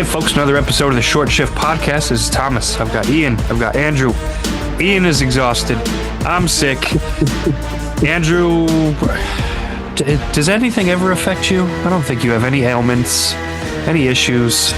Hi, folks. Another episode of the Short Shift Podcast. This is Thomas. I've got Ian. I've got Andrew. Ian is exhausted. I'm sick. Andrew, does anything ever affect you? I don't think you have any ailments, any issues.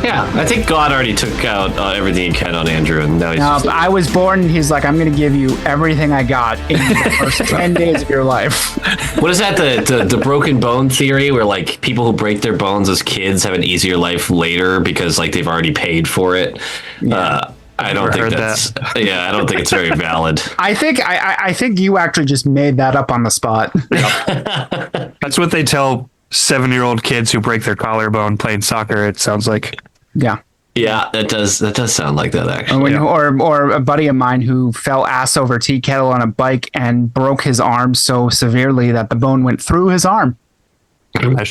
Yeah, I think God already took out everything he can on Andrew, and now he's just... I was born, he's like, I'm going to give you everything I got in the first 10 days of your life. What is that, the broken bone theory, where, like, people who break their bones as kids have an easier life later because, like, they've already paid for it? Yeah. I don't think that's... Yeah, I don't think it's very valid. I think you actually just made that up on the spot. Yep. That's what they tell 7-year-old kids who break their collarbone playing soccer, it sounds like. Yeah. Yeah, that does sound like that, actually. Or a buddy of mine who fell ass over tea kettle on a bike and broke his arm so severely that the bone went through his arm. Like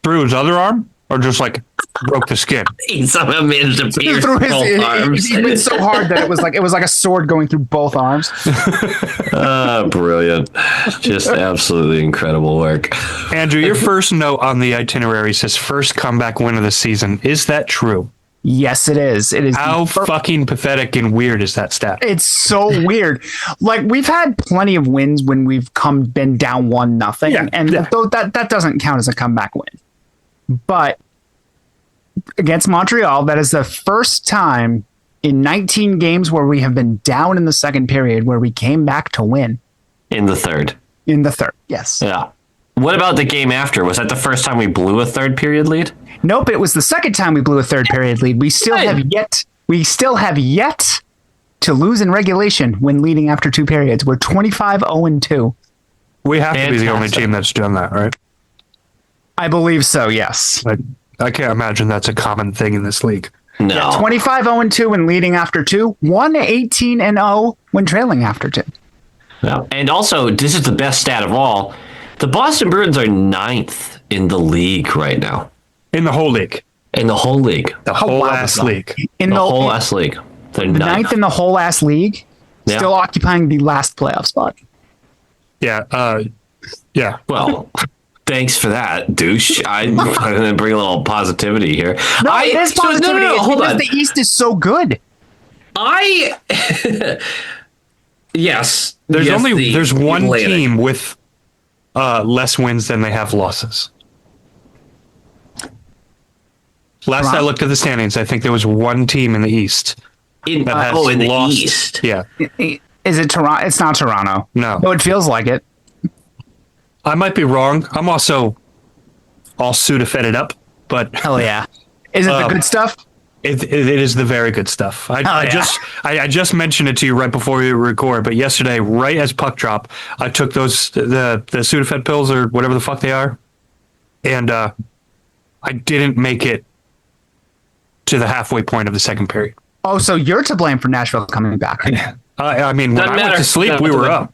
through his other arm? Or just like broke the skin? He somehow managed to pierce both arms. He went so hard that it was like a sword going through both arms. Brilliant. Just absolutely incredible work. Andrew, your first note on the itinerary says first comeback win of the season. Is that true? Yes, it is. It is. How fucking pathetic and weird is that stat? It's so weird. Like, we've had plenty of wins when we've been down 1-0, and that doesn't count as a comeback win. But against Montreal, that is the first time in 19 games where we have been down in the second period where we came back to win. In the third, yes. Yeah. What about the game after? Was that the first time we blew a third period lead? Nope, it was the second time we blew a third period lead. We still have yet to lose in regulation when leading after 2 periods. We're 25-0-2. We have to be the only team that's done that, right? I believe so, yes. I can't imagine that's a common thing in this league. No. Yeah, 25-0-2 when leading after 2, 1-18-0 when trailing after 2. Yeah. And also, this is the best stat of all. The Boston Bruins are 9th in the league right now. In the whole league. In the whole league. The whole ass league. In the whole ass league. They're 9th in the whole ass league, still occupying the last playoff spot. Yeah. Yeah. Well... Thanks for that, douche. I'm going to bring a little positivity here. No, it is positivity. Hold on. The East is so good. Yes. There's one team with less wins than they have losses. Last I looked at the standings, I think there was one team in the East in the East. Yeah. Is it Toronto? It's not Toronto. No. No, it feels like it. I might be wrong. I'm also all Sudafed up, but hell yeah. Is it the good stuff? It is the very good stuff. I just mentioned it to you right before we record, but yesterday, right as puck drop, I took the Sudafed pills or whatever the fuck they are, and I didn't make it to the halfway point of the second period. Oh, so you're to blame for Nashville coming back. I mean, when I went to sleep, we were up.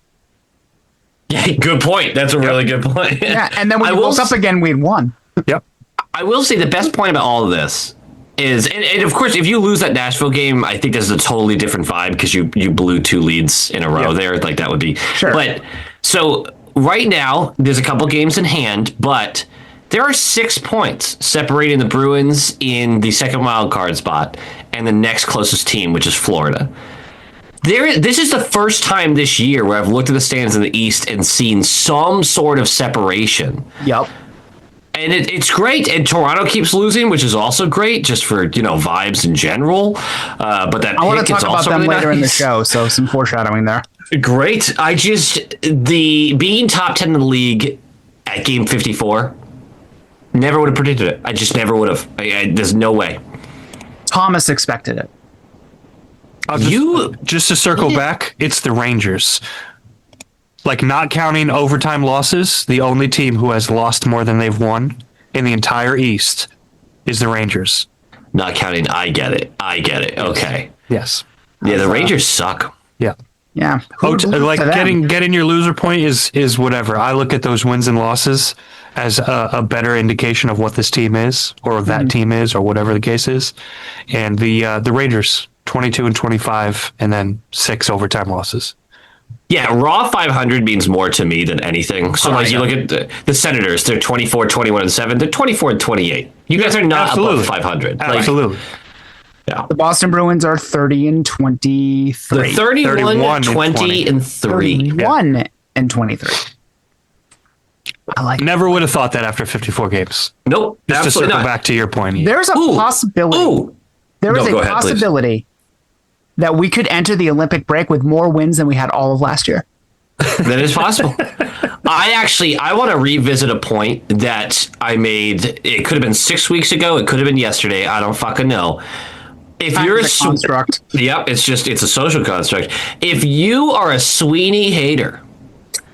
Yeah, good point. That's a really good point. Yeah, and then when we woke up again, we'd won. Yep. I will say the best point about all of this is, and of course, if you lose that Nashville game, I think there's a totally different vibe because you blew 2 leads in a row there. Like, that would be... Sure. But, so, right now, there's a couple games in hand, but there are 6 points separating the Bruins in the second wild card spot and the next closest team, which is Florida. This is the first time this year where I've looked at the stands in the East and seen some sort of separation. Yep. And it's great. And Toronto keeps losing, which is also great, just for, vibes in general. But that I want to talk about them really later nice. in the show, so some foreshadowing there. Great. Being top 10 in the league at game 54, never would have predicted it. I just never would have. There's no way. Thomas expected it. Just to circle back, it's the Rangers. Like, not counting overtime losses, the only team who has lost more than they've won in the entire East is the Rangers. Not counting, I get it. Okay. Yes. Yeah, the Rangers suck. Yeah. Yeah. Getting your loser point is whatever. I look at those wins and losses as a better indication of what this team is, or that team is, or whatever the case is. And the Rangers, 22-25, and then 6 overtime losses. Yeah, raw 500 means more to me than anything. So, like, you look at the Senators, they're 24, 21, and 7. They're 24 and 28. You guys are not above 500. Absolutely. Yeah. The Boston Bruins are 30 and 23. They're 31, 20, and 3. 31 and 23. I like Never would have thought that after 54 games. Nope. Just to Absolutely circle not. back to your point. There's a possibility. There is go a ahead, please. possibility that we could enter the Olympic break with more wins than we had all of last year. That is possible. I want to revisit a point that I made. It could have been 6 weeks ago. It could have been yesterday. I don't fucking know. If you're a construct. Yep, it's a social construct. If you are a Sweeney hater,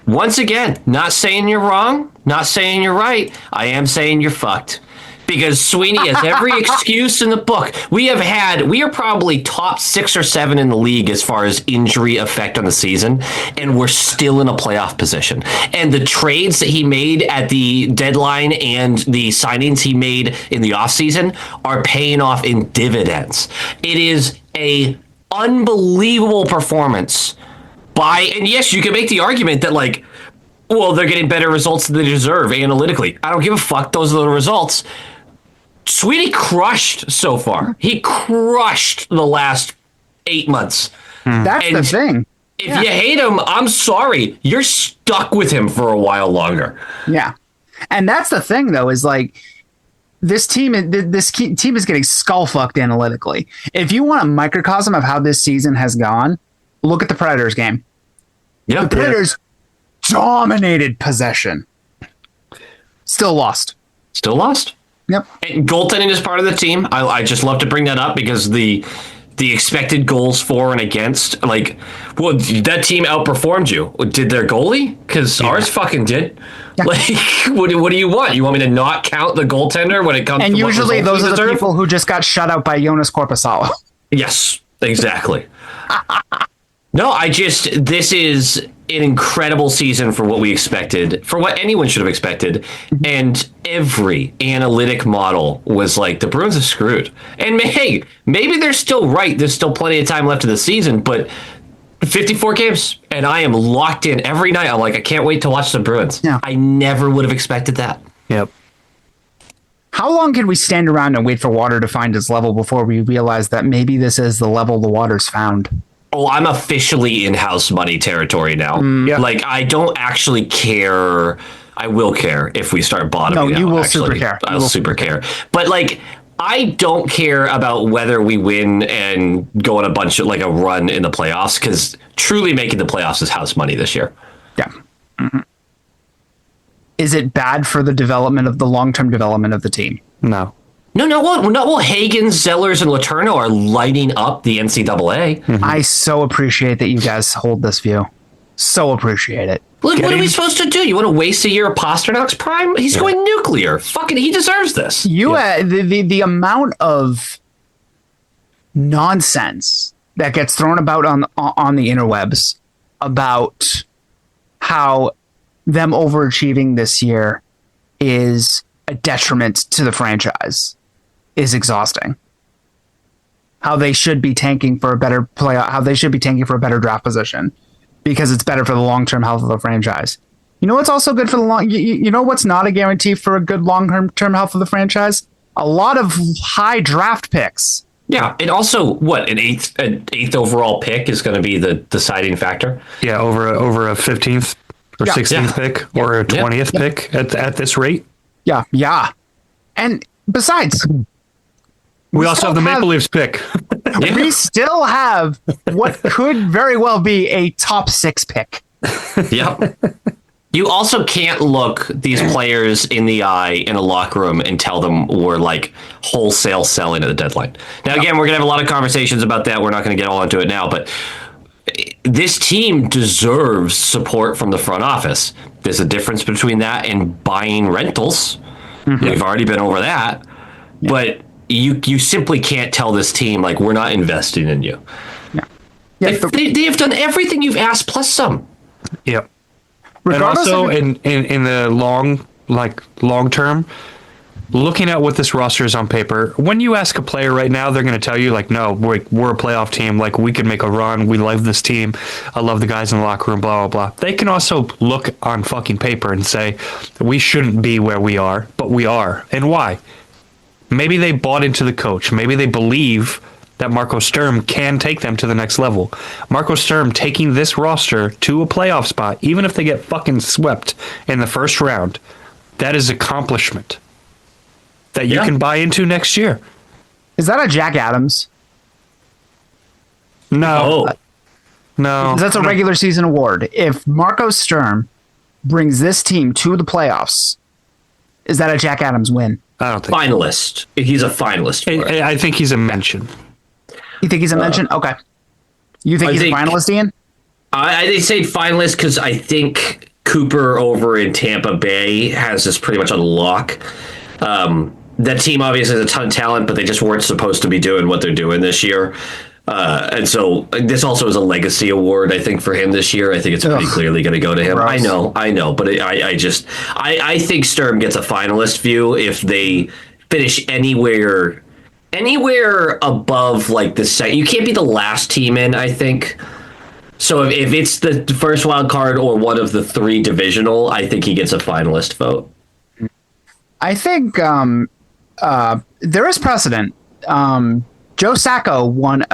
once again, not saying you're wrong, not saying you're right. I am saying you're fucked. Because Sweeney has every excuse in the book. We are probably top 6 or 7 in the league as far as injury effect on the season, and we're still in a playoff position. And the trades that he made at the deadline and the signings he made in the offseason are paying off in dividends. It is a unbelievable performance and yes, you can make the argument that, like, well, they're getting better results than they deserve analytically. I don't give a fuck. Those are the results. Sweeney crushed so far. He crushed the last 8 months. That's the thing. If you hate him, I'm sorry. You're stuck with him for a while longer. Yeah. And that's the thing, though, is like this team is getting skull fucked analytically. If you want a microcosm of how this season has gone, look at the Predators game. Yeah. The Predators dominated possession. Still lost. Still lost. Yep. And goaltending is part of the team. I just love to bring that up because the expected goals for and against, like, well, that team outperformed you. Did their goalie? Because ours fucking did. Yeah. Like, what do you want? You want me to not count the goaltender when it comes and to usually what those are the deserve? people who just got shut out by Jonas Korpisalo. Yes, exactly. No, this is an incredible season for what we expected, for what anyone should have expected. And every analytic model was like, the Bruins are screwed. And hey, maybe they're still right. There's still plenty of time left in the season, but 54 games, and I am locked in every night. I'm like, I can't wait to watch the Bruins. Yeah. I never would have expected that. Yep. How long can we stand around and wait for water to find its level before we realize that maybe this is the level the water's found? Oh, I'm officially in house money territory now. Yeah. Like, I don't actually care. I will care if we start bottoming out. No, you will actually. super care. I'll super care. But, like, I don't care about whether we win and go on a run in the playoffs, because truly making the playoffs is house money this year. Yeah. Mm-hmm. Is it bad for the long-term development of the team? No. No. Hagen, Zellers, and Letourneau are lighting up the NCAA. Mm-hmm. I so appreciate that you guys hold this view. So appreciate it. Look, what are we supposed to do? You want to waste a year of Pasternak's prime? He's going nuclear. Fucking, he deserves this. The amount of nonsense that gets thrown about on the interwebs about how them overachieving this year is a detriment to the franchise is exhausting. How they should be tanking for a better playoff, how they should be tanking for a better draft position because it's better for the long-term health of the franchise. You know what's also good for the you know what's not a guarantee for a good long-term health of the franchise? A lot of high draft picks. Yeah, and also an eighth overall pick is going to be the deciding factor. Yeah, over a 15th or 16th pick or a 20th pick at this rate. Yeah. And besides, we also have the Maple Leafs pick. We still have what could very well be a top 6 pick. Yep. You also can't look these players in the eye in a locker room and tell them we're like wholesale selling at the deadline. Now, again, we're going to have a lot of conversations about that. We're not going to get all into it now, but this team deserves support from the front office. There's a difference between that and buying rentals. Mm-hmm. We've already been over that. Yeah. But you simply can't tell this team, like, we're not investing in you. Yeah. They have done everything you've asked plus some. Yep. And also in the long term, looking at what this roster is on paper, when you ask a player right now, they're going to tell you, like, no, we're a playoff team. Like, we could make a run. We love this team. I love the guys in the locker room, blah, blah, blah. They can also look on fucking paper and say, we shouldn't be where we are, but we are. And why? Maybe they bought into the coach. Maybe they believe that Marco Sturm can take them to the next level. Marco Sturm taking this roster to a playoff spot, even if they get fucking swept in the first round, that is accomplishment that you can buy into next year. Is that a Jack Adams? No. No. That's a regular season award. If Marco Sturm brings this team to the playoffs, is that a Jack Adams win? I don't think finalist. He's a finalist. For it. I think he's a mention. You think he's a mention? Okay. You think he's a finalist, Ian? I say finalist because I think Cooper over in Tampa Bay has this pretty much on lock. That team obviously has a ton of talent, but they just weren't supposed to be doing what they're doing this year. And so this also is a legacy award, I think, for him this year. I think it's pretty clearly going to go to him. Gross. I know, but I think Sturm gets a finalist view if they finish anywhere above like the second. You can't be the last team in, I think. So if it's the first wild card or one of the three divisional, I think he gets a finalist vote. I think there is precedent. Joe Sacco won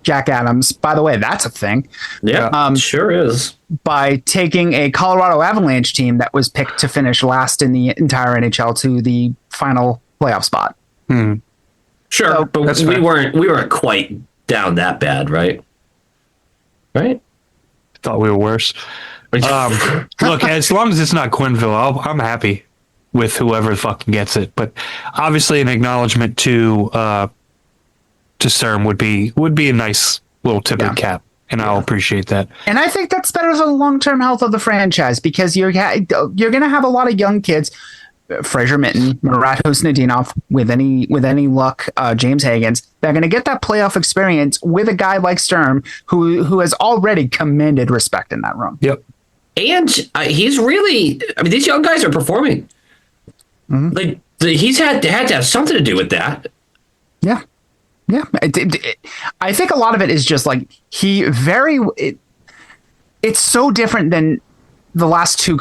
Jack Adams. By the way, that's a thing. Yeah, sure is. By taking a Colorado Avalanche team that was picked to finish last in the entire NHL to the final playoff spot. Sure, so, but we weren't quite down that bad, right? Right? Thought we were worse. Look, as long as it's not Quenneville, I'm happy with whoever fucking gets it. But obviously, an acknowledgement to Sturm would be a nice little tip of the cap, and I'll appreciate that. And I think that's better for the long-term health of the franchise because you're going to have a lot of young kids. Fraser Minton, Murat Husnudinov, with any luck, James Higgins, they're going to get that playoff experience with a guy like Sturm, who has already commanded respect in that room. Yep. And he's really, I mean, these young guys are performing. Like he's had to have something to do with that. Yeah. Yeah. I think a lot of it is just like it's so different than the last two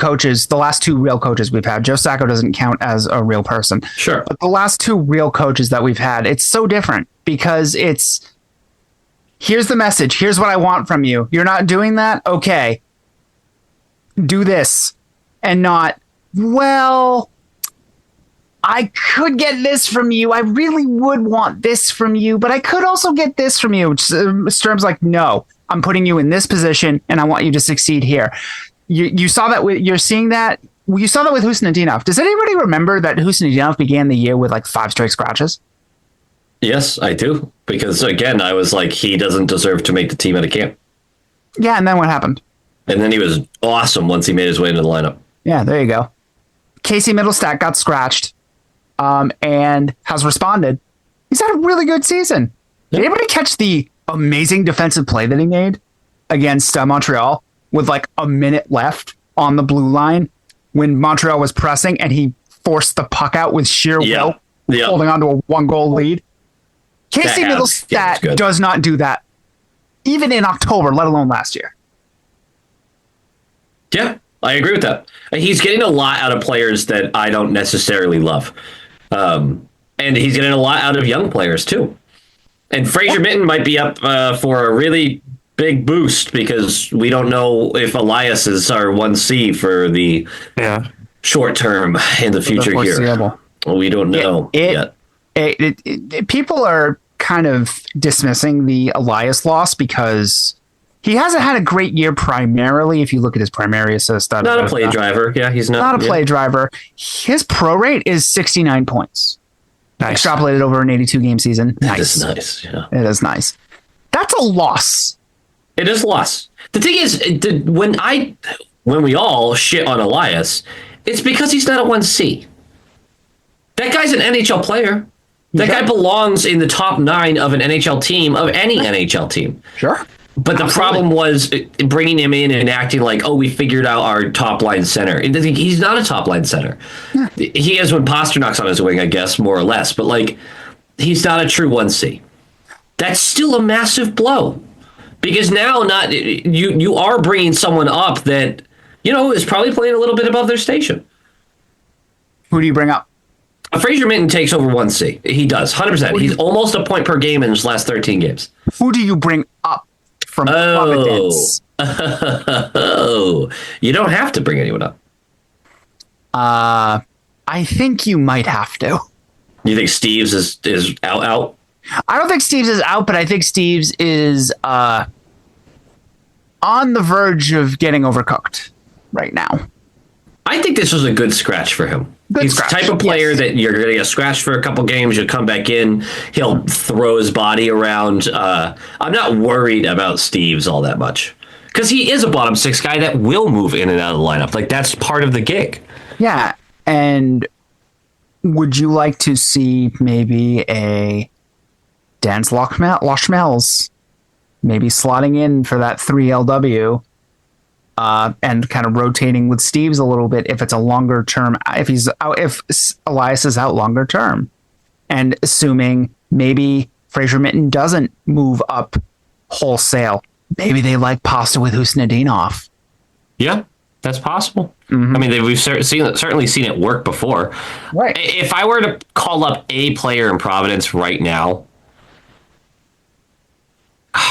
real coaches we've had. Joe Sacco doesn't count as a real person. Sure. But the last two real coaches that we've had, it's so different because here's the message. Here's what I want from you. You're not doing that? Okay. Do this. And not, well, I could get this from you. I really would want this from you, but I could also get this from you. Sturm's like, no, I'm putting you in this position and I want you to succeed here. You saw that you saw that with Husnudinov. Does anybody remember that Husnudinov began the year with like 5 straight scratches? Yes, I do. Because again, I was like, he doesn't deserve to make the team out of camp. Yeah, and then what happened? And then he was awesome once he made his way into the lineup. Yeah, there you go. Casey Middlestat got scratched and has responded. He's had a really good season. Did anybody catch the amazing defensive play that he made against Montreal? With like a minute left on the blue line when Montreal was pressing and he forced the puck out with sheer will, holding on to a 1-goal lead. Casey Middlestat does not do that, even in October, let alone last year. Yeah, I agree with that. He's getting a lot out of players that I don't necessarily love. And he's getting a lot out of young players, too. And Fraser Minton might be up for a really big boost because we don't know if Elias is our 1C for the short term in the future here. We don't know yet. People are kind of dismissing the Elias loss because he hasn't had a great year primarily. If you look at his primary assist, not a play driver. Yeah, he's not a play driver. His pro rate is 69 points. Nice. Extrapolated over an 82 game season. That is nice. Yeah, it is nice. That's a loss. It is a loss. The thing is, when we all shit on Elias, it's because he's not a 1C. That guy's an NHL player. That guy belongs in the top 9 of an NHL team, of any NHL team. Sure. But the problem was bringing him in and acting like, oh, we figured out our top line center. He's not a top line center. Yeah. He is when Pasternak's on his wing, I guess, more or less. But like, he's not a true 1C. That's still a massive blow, because now you are bringing someone up that is probably playing a little bit above their station. Who do you bring up? Fraser Minton takes over 1C. He does 100%. He's almost a point per game in his last 13 games. Who do you bring up from Providence? Oh, you don't have to bring anyone up. I think you might have to. You think Steves is out? I don't think Steves is out, but I think Steves is on the verge of getting overcooked right now. I think this was a good scratch for him. He's the type of player that you're going to get scratched for a couple games. You'll come back in. He'll throw his body around. I'm not worried about Steves all that much, because he is a bottom six guy that will move in and out of the lineup. Like, that's part of the gig. Yeah. And would you like to see maybe a Dan's Loschmelz maybe slotting in for that 3LW? And kind of rotating with Steves a little bit if it's a longer term, if Elias is out longer term, and assuming maybe Fraser Minton doesn't move up wholesale, maybe they like pasta with Husnudinov. Yeah, that's possible. Mm-hmm. I mean, we've certainly seen it work before. Right. If I were to call up a player in Providence right now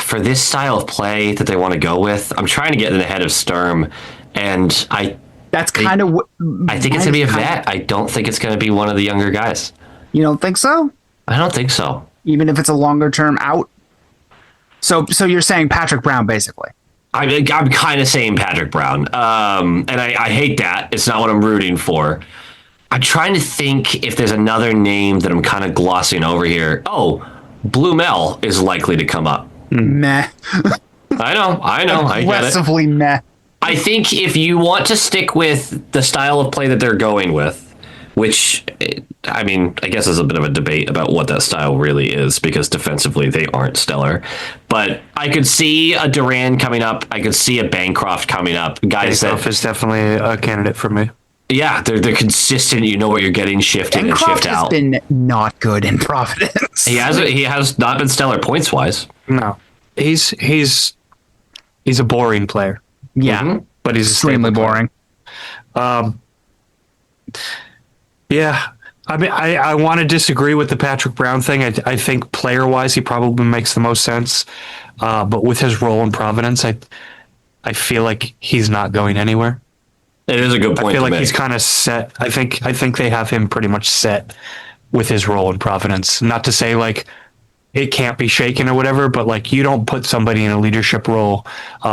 for this style of play that they want to go with, I'm trying to get in the head of Sturm, and I think it's going to be a vet. I don't think it's going to be one of the younger guys. You don't think so? I don't think so. Even if it's a longer term out? So you're saying Patrick Brown, basically? I'm kind of saying Patrick Brown, and I hate that. It's not what I'm rooting for. I'm trying to think if there's another name that I'm kind of glossing over here. Oh, Blue Mel is likely to come up. Meh. I know. I get it. Aggressively meh. I think if you want to stick with the style of play that they're going with, which, I mean, I guess there's a bit of a debate about what that style really is, because defensively they aren't stellar. But I could see a Duran coming up. I could see a Bancroft coming up. Bancroft is definitely a candidate for me. Yeah, they're consistent. You know what you're getting, shift in and shift out. Bancroft has been not good in Providence. He has not been stellar points wise. No, he's a boring player. Yeah, but he's extremely boring. Yeah, I mean, I want to disagree with the Patrick Brown thing. I think player wise, he probably makes the most sense. But with his role in Providence, I feel like he's not going anywhere. It is a good point. I feel like he's kind of set. I think they have him pretty much set with his role in Providence. Not to say like it can't be shaken or whatever, but like you don't put somebody in a leadership role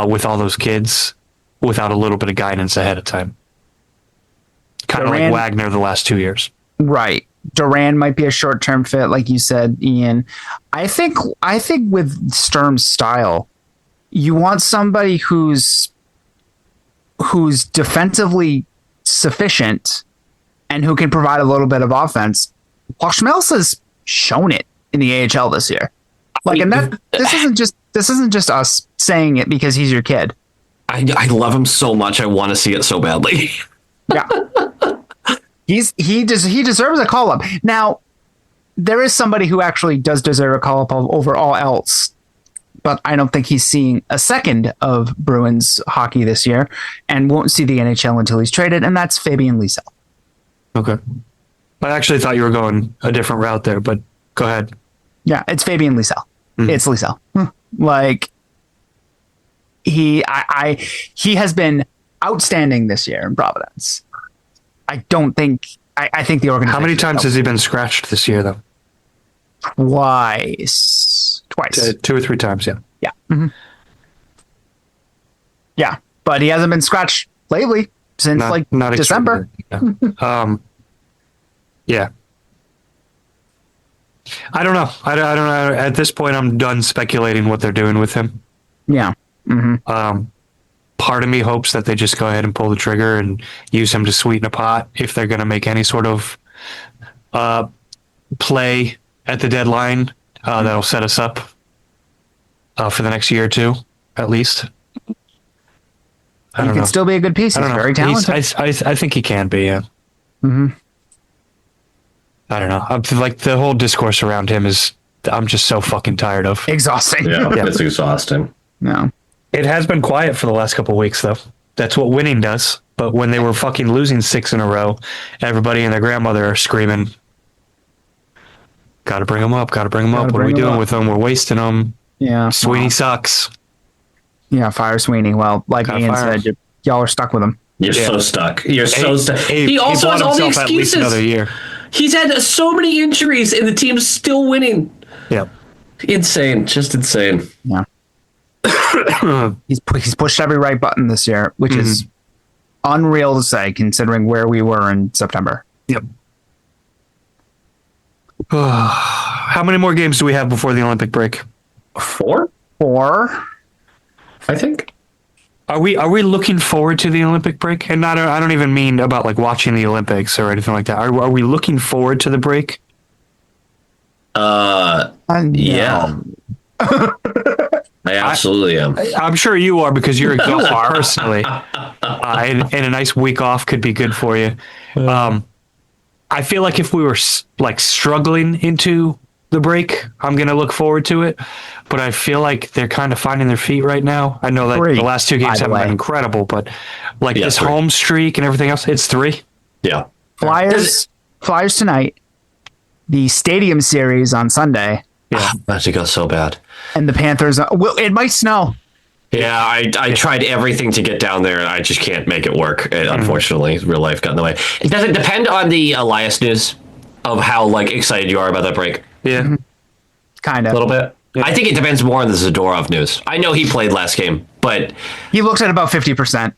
with all those kids without a little bit of guidance ahead of time. Kind of like Wagner the last 2 years. Right. Duran might be a short-term fit, like you said, Ian. I think with Sturm's style, you want somebody who's defensively sufficient and who can provide a little bit of offense. Loschmelz has shown it in the AHL this year. Like, and this isn't just us saying it because he's your kid. I love him so much. I want to see it so badly. Yeah. He deserves a call up. Now, there is somebody who actually does deserve a call up over all else, but I don't think he's seeing a second of Bruins hockey this year and won't see the NHL until he's traded, and that's Fabian Lysell. Okay. I actually thought you were going a different route there, but go ahead. Yeah, it's Fabian Lysell. Mm-hmm. It's Lysell. Like, he has been outstanding this year in Providence. I think the organization. How many times has he been scratched this year, though? Twice. 2 or 3 times, yeah. Yeah. Mm-hmm. Yeah, but he hasn't been scratched lately since not December. Yeah. Yeah. I don't know. I don't know. At this point, I'm done speculating what they're doing with him. Yeah. Mm-hmm. Part of me hopes that they just go ahead and pull the trigger and use him to sweeten a pot if they're going to make any sort of play at the deadline that'll set us up for the next year or two. at least. I He don't can know. still be a good piece. I He's don't know. very talented. I think he can be. Yeah. Mm-hmm. I don't know. I'm like the whole discourse around him is. I'm just so fucking tired of. Exhausting. Yeah, Yeah. it's exhausting. No. It has been quiet for the last couple of weeks, though. That's what winning does. But when they were fucking losing 6 in a row, everybody and their grandmother are screaming, "Got to bring them up! Got to bring them up! What are we doing with them? We're wasting them. Yeah. Sweeney sucks." Yeah, fire Sweeney. Well, like Gotta Ian fire him. said, y'all are stuck with him. You're so stuck. You're so stuck. He also bought has all the himself at least excuses. another year. He's had so many injuries, and the team's still winning. Yeah. Insane. Just insane. Yeah. He's pushed every right button this year, which is unreal to say considering where we were in September. Yep. How many more games do we have before the Olympic break? 4, I think. Are we looking forward to the Olympic break? And not I don't even mean about like watching the Olympics or anything like that. Are we looking forward to the break? Yeah. I absolutely am. I'm sure you are because you're exhausted personally, and a nice week off could be good for you. I feel like if we were like struggling into the break, I'm gonna look forward to it. But I feel like they're kind of finding their feet right now. I know that the last 2 games haven't been incredible, but like this 3. home streak and everything else, it's 3. Yeah. Flyers tonight, the Stadium Series on Sunday, Yeah, That should go so bad. and the Panthers. Well, it might snow. Yeah, I tried everything to get down there, and I just can't make it work. Unfortunately, real life got in the way. Does it depend on the Elias news of how like excited you are about that break? yeah. Kind A of. little bit. Yeah. I think it depends more on the Zadorov news. I know he played last game, but He looks at about 50%.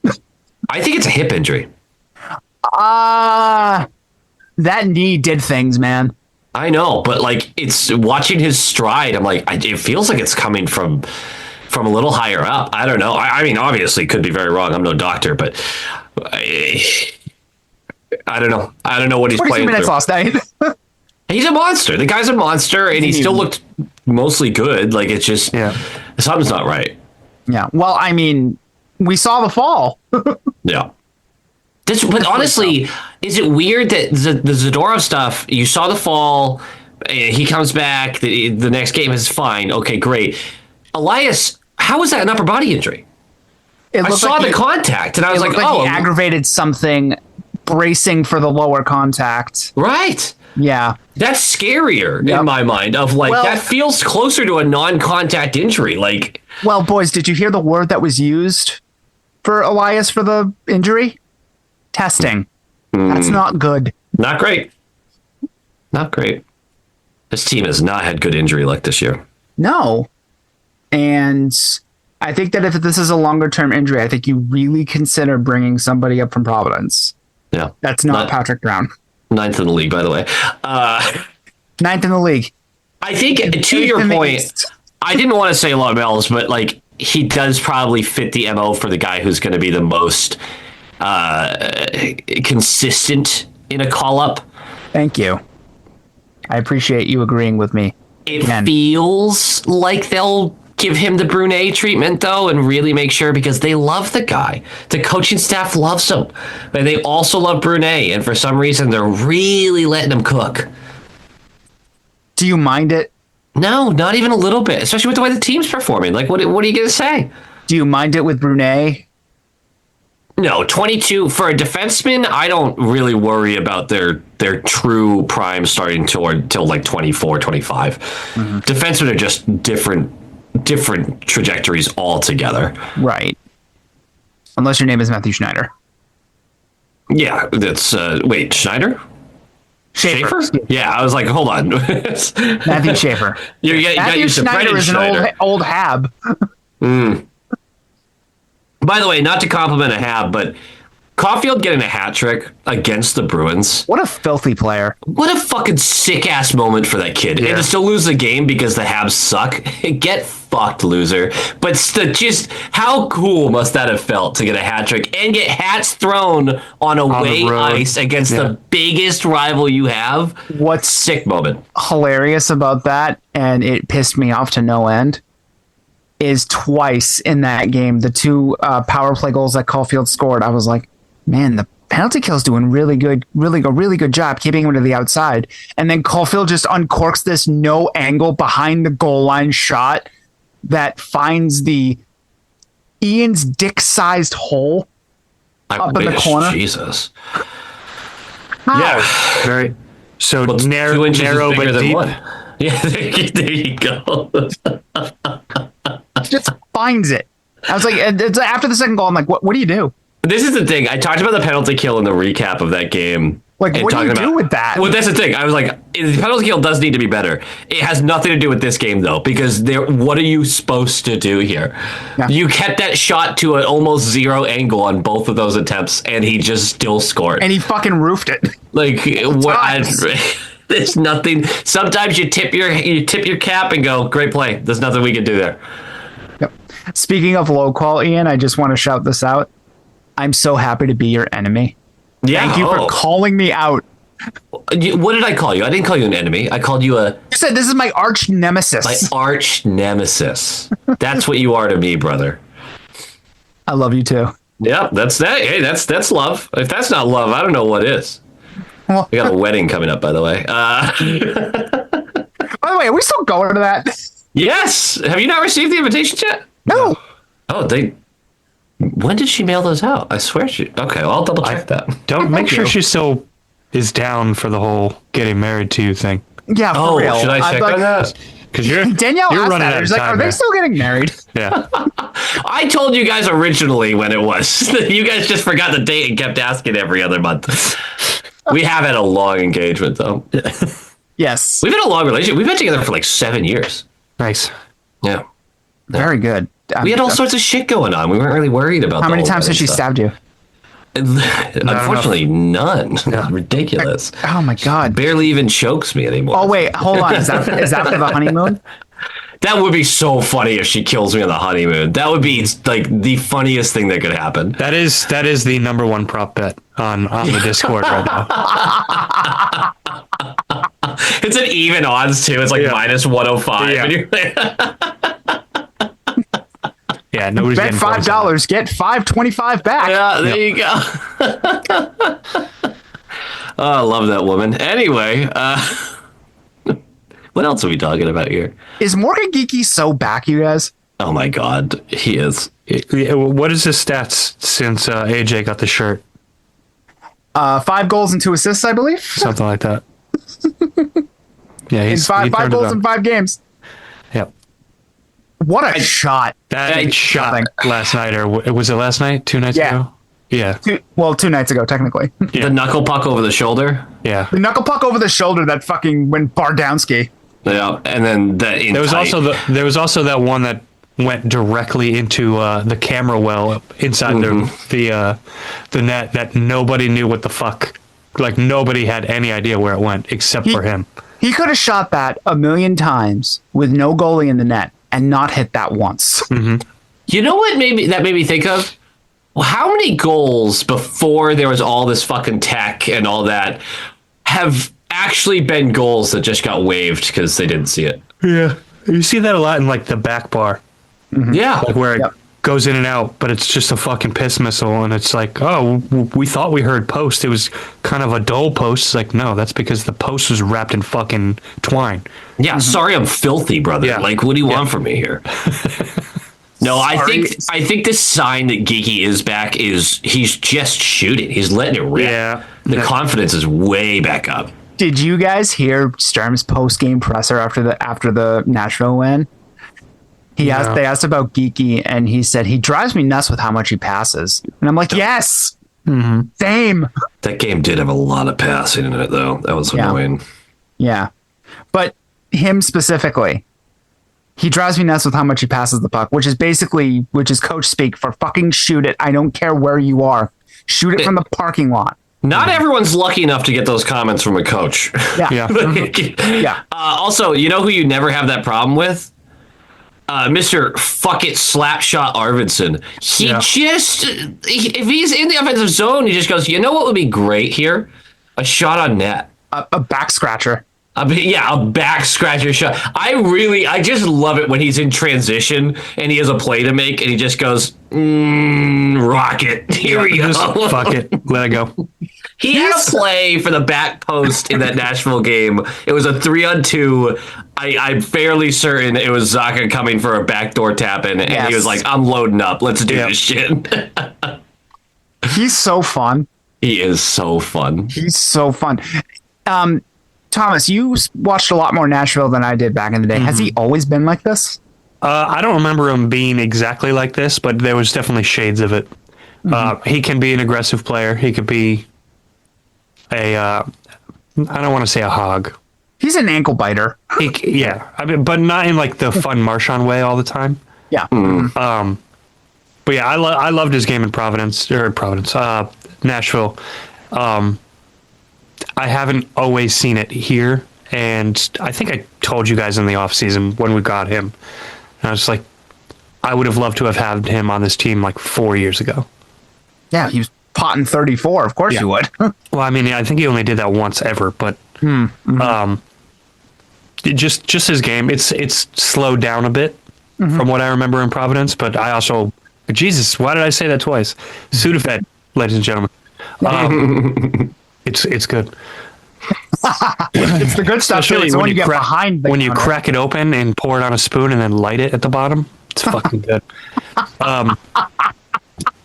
I think it's a hip injury. That knee did things, man. I know, but like it's watching his stride. I'm like, it feels like it's coming from a little higher up. I don't know. I mean, obviously, could be very wrong. I'm no doctor, but I don't know. I don't know what he's 42 playing minutes through. last night. He's a monster. The guy's a monster, and he still looked mostly good. Like it's just something's not right. Yeah. Well, I mean, we saw the fall. Yeah. But honestly, is it weird that the Zadorov stuff, you saw the fall, he comes back, the next game is fine. Okay, great. Elias, how was that an upper body injury? I saw the contact, and I was like, he aggravated something, bracing for the lower contact. Right. Yeah. That's scarier in my mind of like, that feels closer to a non-contact injury. Like, well, boys, did you hear the word that was used for Elias for the injury? Testing. That's not good. not great. Not great. This team has not had good injury luck this year. No. And I think that if this is a longer term injury, I think you really consider bringing somebody up from Providence. Yeah. That's not Patrick Brown. 9th in the league, by the way. 9th in the league. I think to your point, I didn't want to say Lamels, but like he does probably fit the MO for the guy who's going to be the most consistent in a call up. Thank you. I appreciate you agreeing with me. It feels like they'll give him the Brune treatment though, and really make sure because they love the guy. The coaching staff loves him, but they also love Brune, and for some reason they're really letting him cook. Do you mind it? No, not even a little bit, especially with the way the team's performing. Like, what are you going to say? Do you mind it with Brune? No, 22 for a defenseman. I don't really worry about their true prime starting till like 24, 25. Defensemen are just different trajectories altogether. Right. Unless your name is Matthew Schneider. Yeah, that's wait, Schneider? Schaefer? Yeah, I was like, hold on. Matthew Schaefer. You got Matthew used to Schneider Brendan is Schneider. an old hab. By the way, not to compliment a Hab, but Caulfield getting a hat trick against the Bruins. What a filthy player. What a fucking sick ass moment for that kid. And to still lose the game because the Habs suck. Get fucked, loser. But just how cool must that have felt to get a hat trick and get hats thrown on away ice against the biggest rival you have? What's sick moment. Hilarious about that, and it pissed me off to no end, is twice in that game, the two power play goals that Caulfield scored, I was like, man, the penalty kill's doing really good job keeping him to the outside. And then Caulfield just uncorks this no angle behind the goal line shot that finds the Ian's dick-sized hole up in the corner. Jesus. How? Yeah. Very. So Well, narrow, 2 inches is narrow bigger but than deep. one. Yeah, there you go. Just finds it. I was like, it's after the second goal, I'm like, what do you do? This is the thing. I talked about the penalty kill in the recap of that game. Like, and what do you talking do with that? Well, that's the thing. I was like, the penalty kill does need to be better. It has nothing to do with this game, though, because what are you supposed to do here? Yeah. You kept that shot to an almost zero angle on both of those attempts, and he just still scored. And he fucking roofed it. Like, what? Times. There's nothing. Sometimes you tip your cap and go, great play. There's nothing we can do there. Yep. Speaking of low call, Ian, I just want to shout this out. I'm so happy to be your enemy. Yeah. Thank you for calling me out. What did I call you? I didn't call you an enemy. I called you You said this is my arch nemesis. my arch nemesis. That's what you are to me, brother. I love you too. Yep, that's that. Hey, that's love. If that's not love, I don't know what is. Well, We got a wedding coming up, by the way. by the way, are we still going to that? Yes. Have you not received the invitations yet? No. Oh, when did she mail those out? I swear she. Okay, well, I'll double check that. Don't make sure you. she still is down for the whole getting married to you thing. Yeah, for Oh, real. should I check on that? Because you're Danielle you're asked running that. out She's of like, time are they here. still getting married? Yeah. I told you guys originally when it was. You guys just forgot the date and kept asking every other month. We have had a long engagement, though. Yes. We've had a long relationship. We've been together for like 7 years. Nice. Yeah. Very good. We had all sorts of shit going on. We weren't really worried about How the many whole times has she stuff. stabbed you? Unfortunately, none. Ridiculous. Oh my god. Barely even chokes me anymore. Oh wait, hold on. Is that for the honeymoon? That would be so funny if she kills me on the honeymoon. That would be like the funniest thing that could happen. That is the number one prop bet on the Discord right now. It's an even odds too. It's like minus 105. Yeah. And you're like, Yeah, nobody's Bet getting close on $5, get $5.25 back. yeah, there you go. Oh, I love that woman. Anyway, what else are we talking about here? Is Morgan Geeky so back, you guys? Oh my God, he is. that. Yeah, what is his stats since AJ got the shirt? 5 goals and 2 assists, I believe. Something like that. Yeah, In he's five he turned it goals on. in 5 games. Yep. What a shot. That shot last night, or was it last night? 2 nights Yeah. ago? Yeah. 2 nights ago, technically. Yeah. The knuckle puck over the shoulder. Yeah. The knuckle puck over the shoulder that fucking went Bardowski. Yeah, and then that. There was also that one that went directly into the camera well inside the net that nobody knew what the fuck. Like nobody had any idea where it went except for him. He could have shot that a million times with no goalie in the net and not hit that once. You know what made me think of? Well, how many goals before there was all this fucking tech and all that have actually been goals that just got waived because they didn't see it? Yeah. You see that a lot in like the back bar, Yeah. like where it Yep. goes in and out, but it's just a fucking piss missile, and it's like, oh, we thought we heard post. It was kind of a dull post. It's like, no, that's because the post was wrapped in fucking twine. Yeah, sorry, I'm filthy, brother. Yeah. Like, what do you want from me here? No, I Sorry. think the sign that Geeky is back is he's just shooting. He's letting it rip. Yeah. The confidence is way back up. Did you guys hear Sturm's post-game presser after the Nashville win? They asked about Geeky, and he said he drives me nuts with how much he passes. And I'm like, yes, same. That game did have a lot of passing in it, though. That was Yeah. annoying. Yeah, but him specifically, he drives me nuts with how much he passes the puck, which is coach speak for fucking shoot it. I don't care where you are, shoot it from the parking lot. Not everyone's lucky enough to get those comments from a coach. Yeah, Yeah. yeah. Also, you know who you never have that problem with? Mr. Fuck It Slapshot Arvidsson. He just, if he's in the offensive zone, he just goes, you know what would be great here? A shot on net. A back scratcher. I mean, yeah, a back scratcher shot. I just love it when he's in transition and he has a play to make and he just goes, rocket. Here we go. Fuck it. Let it go. He had a play for the back post in that Nashville game. It was a 3-on-2. I'm fairly certain it was Zaka coming for a backdoor tap in, and he was like, I'm loading up. Let's do this shit. He's so fun. He is so fun. He's so fun. Thomas, you watched a lot more Nashville than I did back in the day. Has he always been like this? I don't remember him being exactly like this, but there was definitely shades of it. He can be an aggressive player. He could be I don't want to say a hog. He's an ankle biter. I mean, but not in like the fun Marshawn way all the time. Yeah. But yeah, I loved his game in Nashville. I haven't always seen it here, and I think I told you guys in the offseason when we got him. And I was like, I would have loved to have had him on this team like 4 years ago. Yeah, he was potting 34. Of course you would. Well, I mean, I think he only did that once ever, but just his game, it's slowed down a bit from what I remember in Providence. But I also, Jesus, why did I say that twice? Sudafed, ladies and gentlemen, it's good. It's the good stuff. Especially It's when when you you get crack, behind the when you counter. crack it open and pour it on a spoon and then light it at the bottom. It's fucking good.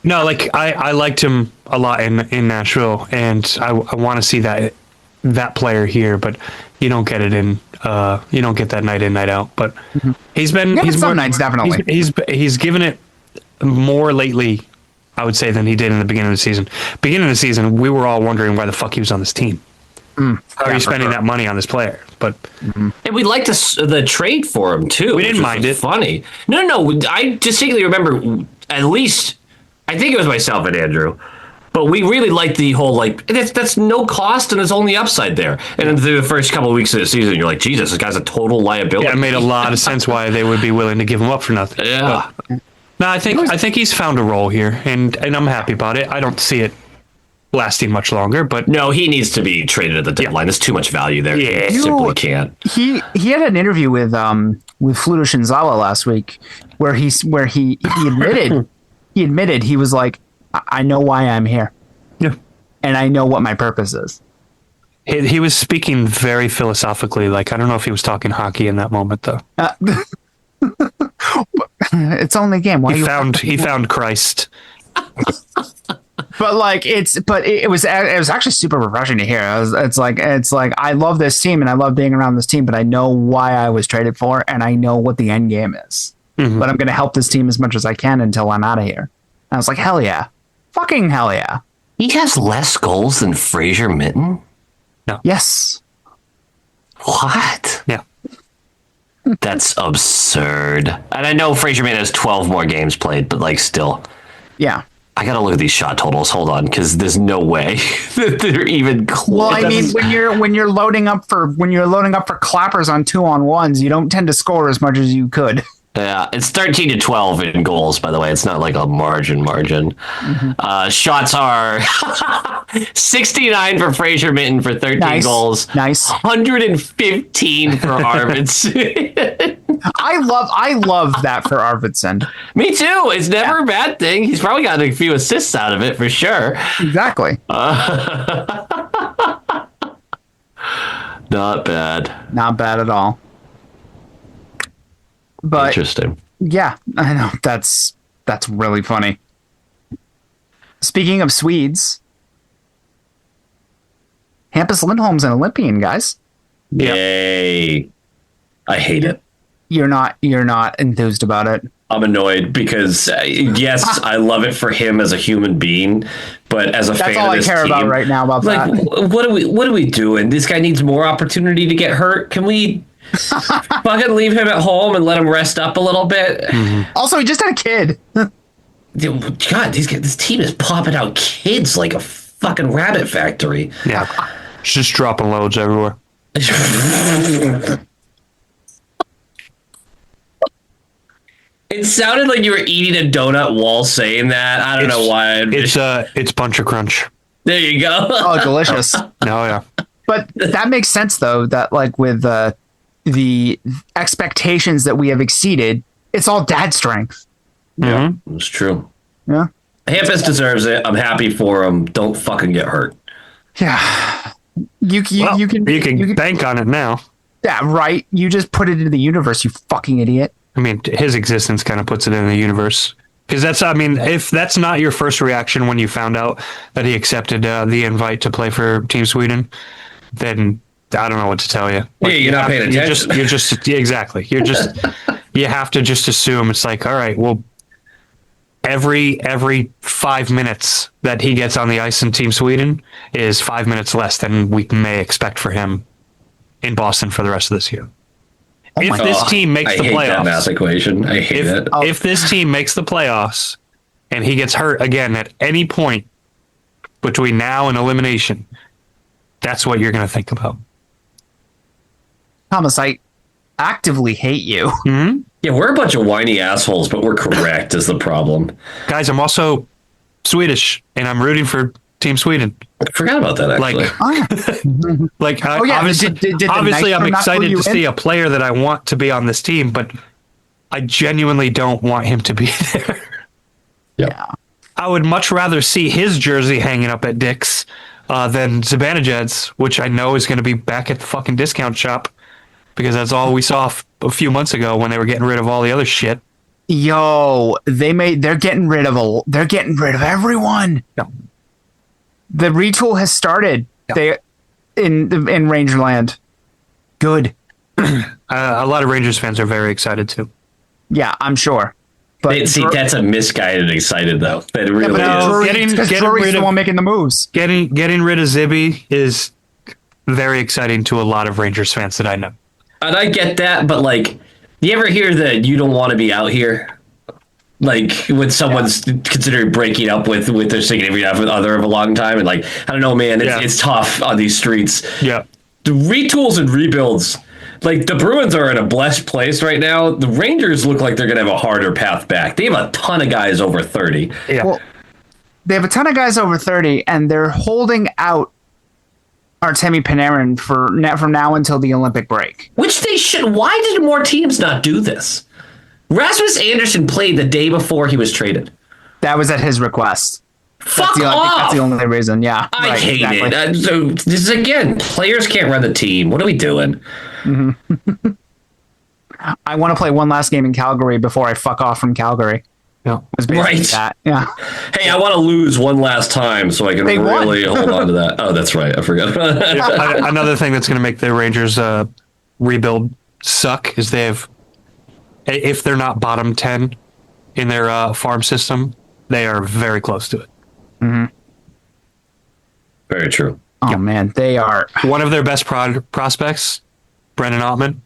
No, like I liked him a lot in Nashville, and I want to see that player here, but you don't get it you don't get that night in, night out. But he's been some nights, definitely. He's given it more lately, I would say, than he did in the beginning of the season. Beginning of the season, we were all wondering why the fuck he was on this team. How are you spending that money on this player? But and we liked the trade for him too. We didn't mind it. Funny. No. I distinctly remember, at least I think it was myself and Andrew, but we really liked the whole that's no cost and there's only upside there. And then through the first couple of weeks of the season, you're like, Jesus, this guy's a total liability. yeah, it made a lot of sense why they would be willing to give him up for nothing. Yeah. But, no, I think he's found a role here, and I'm happy about it. I don't see it lasting much longer, but No, he needs to be traded at the deadline. There's too much value there. Yeah. He simply can't. He had an interview with Fluto Shinzawa last week where he admitted he was like, I know why I'm here. yeah. And I know what my purpose is. He was speaking very philosophically. Like, I don't know if he was talking hockey in that moment, though. It's only a game. Why He found Christ. But it was actually super refreshing to hear. It's like I love this team and I love being around this team, but I know why I was traded for and I know what the end game is. But I'm going to help this team as much as I can until I'm out of here. And I was like, hell yeah, fucking hell yeah. He has less goals than Fraser Mitten? Yes. What? Yeah. That's absurd. And I know Fraser Mitten has 12 more games played, but still. Yeah. I gotta look at these shot totals. Hold on, because there's no way that they're even close. Well, I mean, when you're loading up for clappers on 2-on-1s, you don't tend to score as much as you could. Yeah, it's 13-12 in goals, by the way. It's not like a margin. Shots are 69 for Fraser Mitten for 13 goals. Nice. 115 for Arvidsson. I love that for Arvidsson. Me too. It's never a bad thing. He's probably got a few assists out of it for sure. Exactly. Not bad. Not bad at all. But Interesting. yeah, I know that's really funny. Speaking of Swedes, Hampus Lindholm's an Olympian, guys. Yay. I hate it. You're not enthused about it. I'm annoyed because yes, I love it for him as a human being, but as a fan all of I this care team, about right now about that. what are we doing? This guy needs more opportunity to get hurt. Can we fucking leave him at home and let him rest up a little bit? Also, he just had a kid. God, this team is popping out kids like a fucking rabbit factory. Yeah. Just dropping loads everywhere. It sounded like you were eating a donut while saying that. I don't know why. It's Bunch of Crunch. There you go. Oh, delicious. No, yeah. But that makes sense, though, that like with the expectations that we have exceeded, it's all dad strength. Yeah, it's true. Yeah. Hampus deserves it. I'm happy for him. Don't fucking get hurt. Yeah. You You can bank on it now. Yeah, right. You just put it into the universe, you fucking idiot. I mean, his existence kind of puts it in the universe. Because if that's not your first reaction when you found out that he accepted the invite to play for Team Sweden, then I don't know what to tell you. Yeah, you're not paying attention. Exactly. You have to just assume it's like, all right, well, every 5 minutes that he gets on the ice in Team Sweden is 5 minutes less than we may expect for him in Boston for the rest of this year. If this team makes the playoffs, I hate that math equation. I hate it. If this team makes the playoffs and he gets hurt again at any point between now and elimination, that's what you're going to think about. Thomas, I actively hate you. Mm-hmm. Yeah, we're a bunch of whiny assholes, but we're correct is the problem. Guys, I'm also Swedish, and I'm rooting for Team Sweden. I forgot about that, actually. Obviously, I'm excited to see a player that I want to be on this team, but I genuinely don't want him to be there. Yeah. I would much rather see his jersey hanging up at Dick's than Zibanejad's, which I know is going to be back at the fucking discount shop, because that's all we saw a few months ago when they were getting rid of all the other shit. Yo, they're getting rid of everyone. No. The retool has started. Yeah. They in Rangerland. Good. A lot of Rangers fans are very excited too. Yeah, I'm sure. But that's a misguided excited though. That really is. Getting rid of the one making the moves. Getting rid of Zibby is very exciting to a lot of Rangers fans that I know. And I get that, but like, you ever hear that you don't want to be out here? Like when someone's considering breaking up with their significant other of a long time, and like, I don't know, man, it's tough on these streets. Yeah, the retools and rebuilds. Like the Bruins are in a blessed place right now. The Rangers look like they're gonna have a harder path back. They have a ton of guys over 30. Yeah, well, they have a ton of guys over 30, and they're holding out Artemi Panarin from now until the Olympic break. Which they should. Why did more teams not do this? Rasmus Anderson played the day before he was traded. That was at his request. Fuck off! I think that's the only reason. Yeah, I hate it. So this is again, players can't run the team. What are we doing? Mm-hmm. I want to play one last game in Calgary before I fuck off from Calgary. Yeah, right. That. Yeah. Hey, I want to lose one last time so I can really hold on to that. Oh, that's right. I forgot. Another thing that's going to make the Rangers rebuild suck is if they're not bottom 10 in their farm system, they are very close to it. Mm-hmm. Very true. Oh, man, they are. One of their best prospects, Brendan Ottman,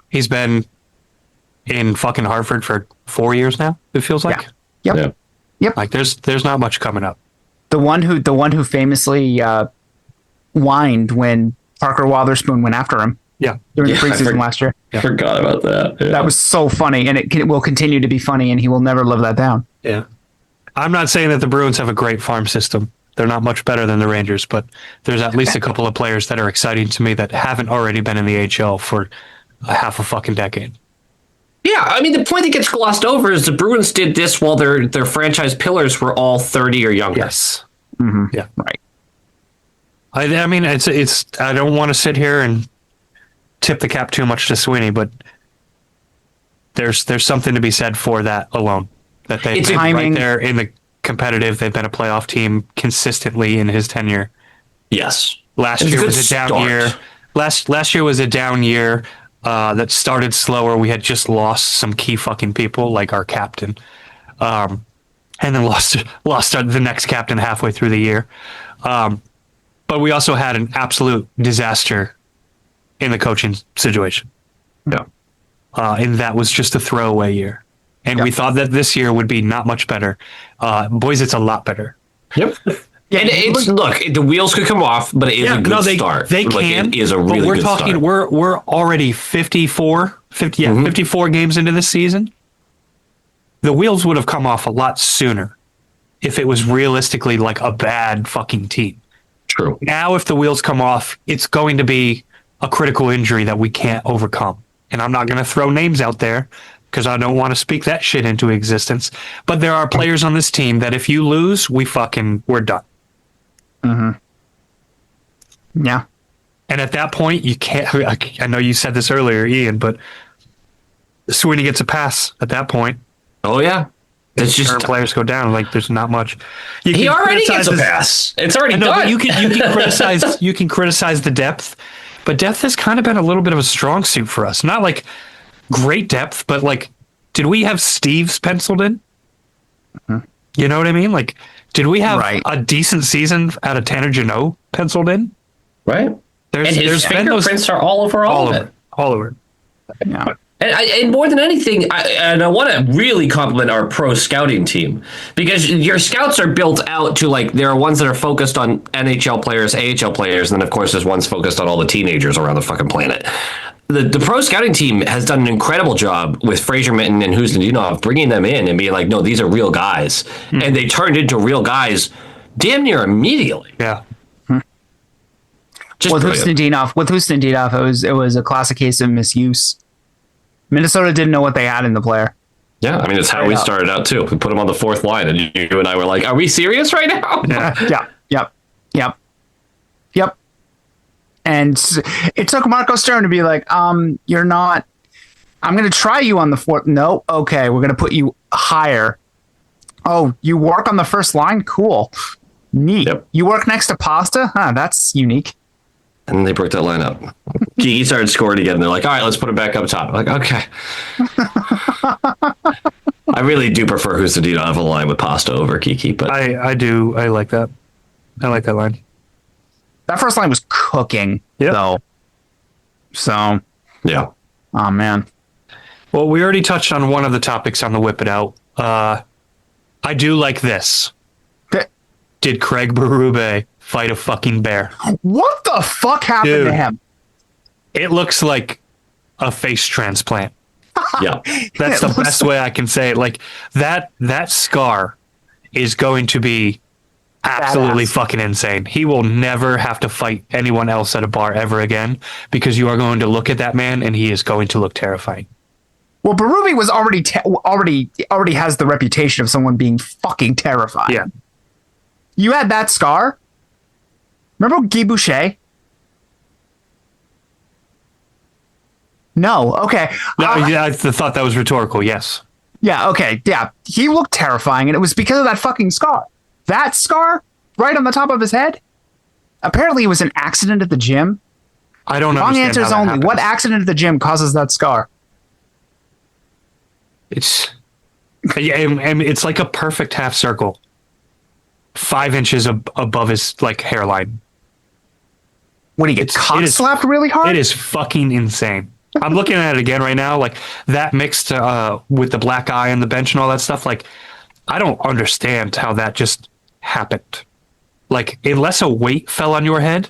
he's been in fucking Hartford for 4 years now, it feels like. Yeah. Yep. Like there's not much coming up. The one who famously whined when Parker Wotherspoon went after him. Yeah. During the preseason last year. I forgot about that. Yeah. That was so funny, and it will continue to be funny, and he will never live that down. Yeah. I'm not saying that the Bruins have a great farm system. They're not much better than the Rangers, but there's at least a couple of players that are exciting to me that haven't already been in the AHL for a half a fucking decade. Yeah, I mean, the point that gets glossed over is the Bruins did this while their franchise pillars were all 30 or younger. Yes. Mm-hmm. Yeah. Right. I mean, it's. I don't want to sit here and tip the cap too much to Sweeney, but there's something to be said for that alone. That they've been right there in the competitive. They've been a playoff team consistently in his tenure. Yes. Last year was a down year. Last year was a down year that started slower. We had just lost some key fucking people, like our captain, and then lost the next captain halfway through the year. But we also had an absolute disaster in the coaching situation. Yeah. And that was just a throwaway year. And we thought that this year would be not much better. Boys, it's a lot better. Yep. Yeah, and look, the wheels could come off, but it is a good start. They can. It is a really good start. We're already 54 games into this season. The wheels would have come off a lot sooner if it was realistically like a bad fucking team. True. Now, if the wheels come off, it's going to be a critical injury that we can't overcome. And I'm not going to throw names out there because I don't want to speak that shit into existence. But there are players on this team that if you lose, we're done. Mm-hmm. Yeah. And at that point, you can't. I know you said this earlier, Ian, but Sweeney gets a pass at that point. Oh yeah, it's just players go down. Like there's not much. He already gets a pass. It's already done. But you can criticize the depth, but depth has kind of been a little bit of a strong suit for us. Not like great depth, but like, did we have Steve's penciled in? Mm-hmm. You know what I mean? Like, did we have a decent season out of Tanner Janot penciled in? Right. And his fingerprints are all over all of it. All over. Yeah. And more than anything, I want to really compliment our pro scouting team, because your scouts are built out to, like, there are ones that are focused on NHL players, AHL players, and then of course there's ones focused on all the teenagers around the fucking planet. The pro scouting team has done an incredible job with Fraser Minton and Husnudinov bringing them in and being like, no, these are real guys. And they turned into real guys damn near immediately. Yeah. With Husnudinov, it was a classic case of misuse. Minnesota didn't know what they had in the player. Yeah, I mean, it's how we started out too. We put him on the fourth line, and you and I were like, "Are we serious right now?" Yep. And it took Marco Stern to be like, "You're not. I'm going to try you on the fourth. No, okay, we're going to put you higher. Oh, you work on the first line? Cool, neat. Yep. You work next to Pasta? Huh, that's unique." And they broke that line up. Kiki started scoring again. And they're like, all right, let's put him back up top. I'm like, okay. I really do prefer Husnudinov on the line with Pasta over Kiki. But I do. I like that. I like that line. That first line was cooking, though. So. Yeah. Oh, man. Well, we already touched on one of the topics on the Whip It Out. I do like this. Did Craig Berube fight a fucking bear? What the fuck happened to him? It looks like a face transplant. Yeah. That's the best way I can say it. Like that scar is going to be absolutely fucking insane. He will never have to fight anyone else at a bar ever again, because you are going to look at that man and he is going to look terrifying. Well, Berube was already has the reputation of someone being fucking terrifying. Yeah. You had that scar? Remember Guy Boucher? No. Okay. Yeah, I thought that was rhetorical. Yes. Yeah. Okay. Yeah. He looked terrifying, and it was because of that fucking scar. That scar right on the top of his head. Apparently, it was an accident at the gym. I don't know. Wrong answers only. Happens. What accident at the gym causes that scar? It's like a perfect half circle. 5 inches above his like hairline. When he gets slapped really hard? It is fucking insane. I'm looking at it again right now, like that mixed with the black eye on the bench and all that stuff. Like, I don't understand how that just happened. Like, unless a weight fell on your head.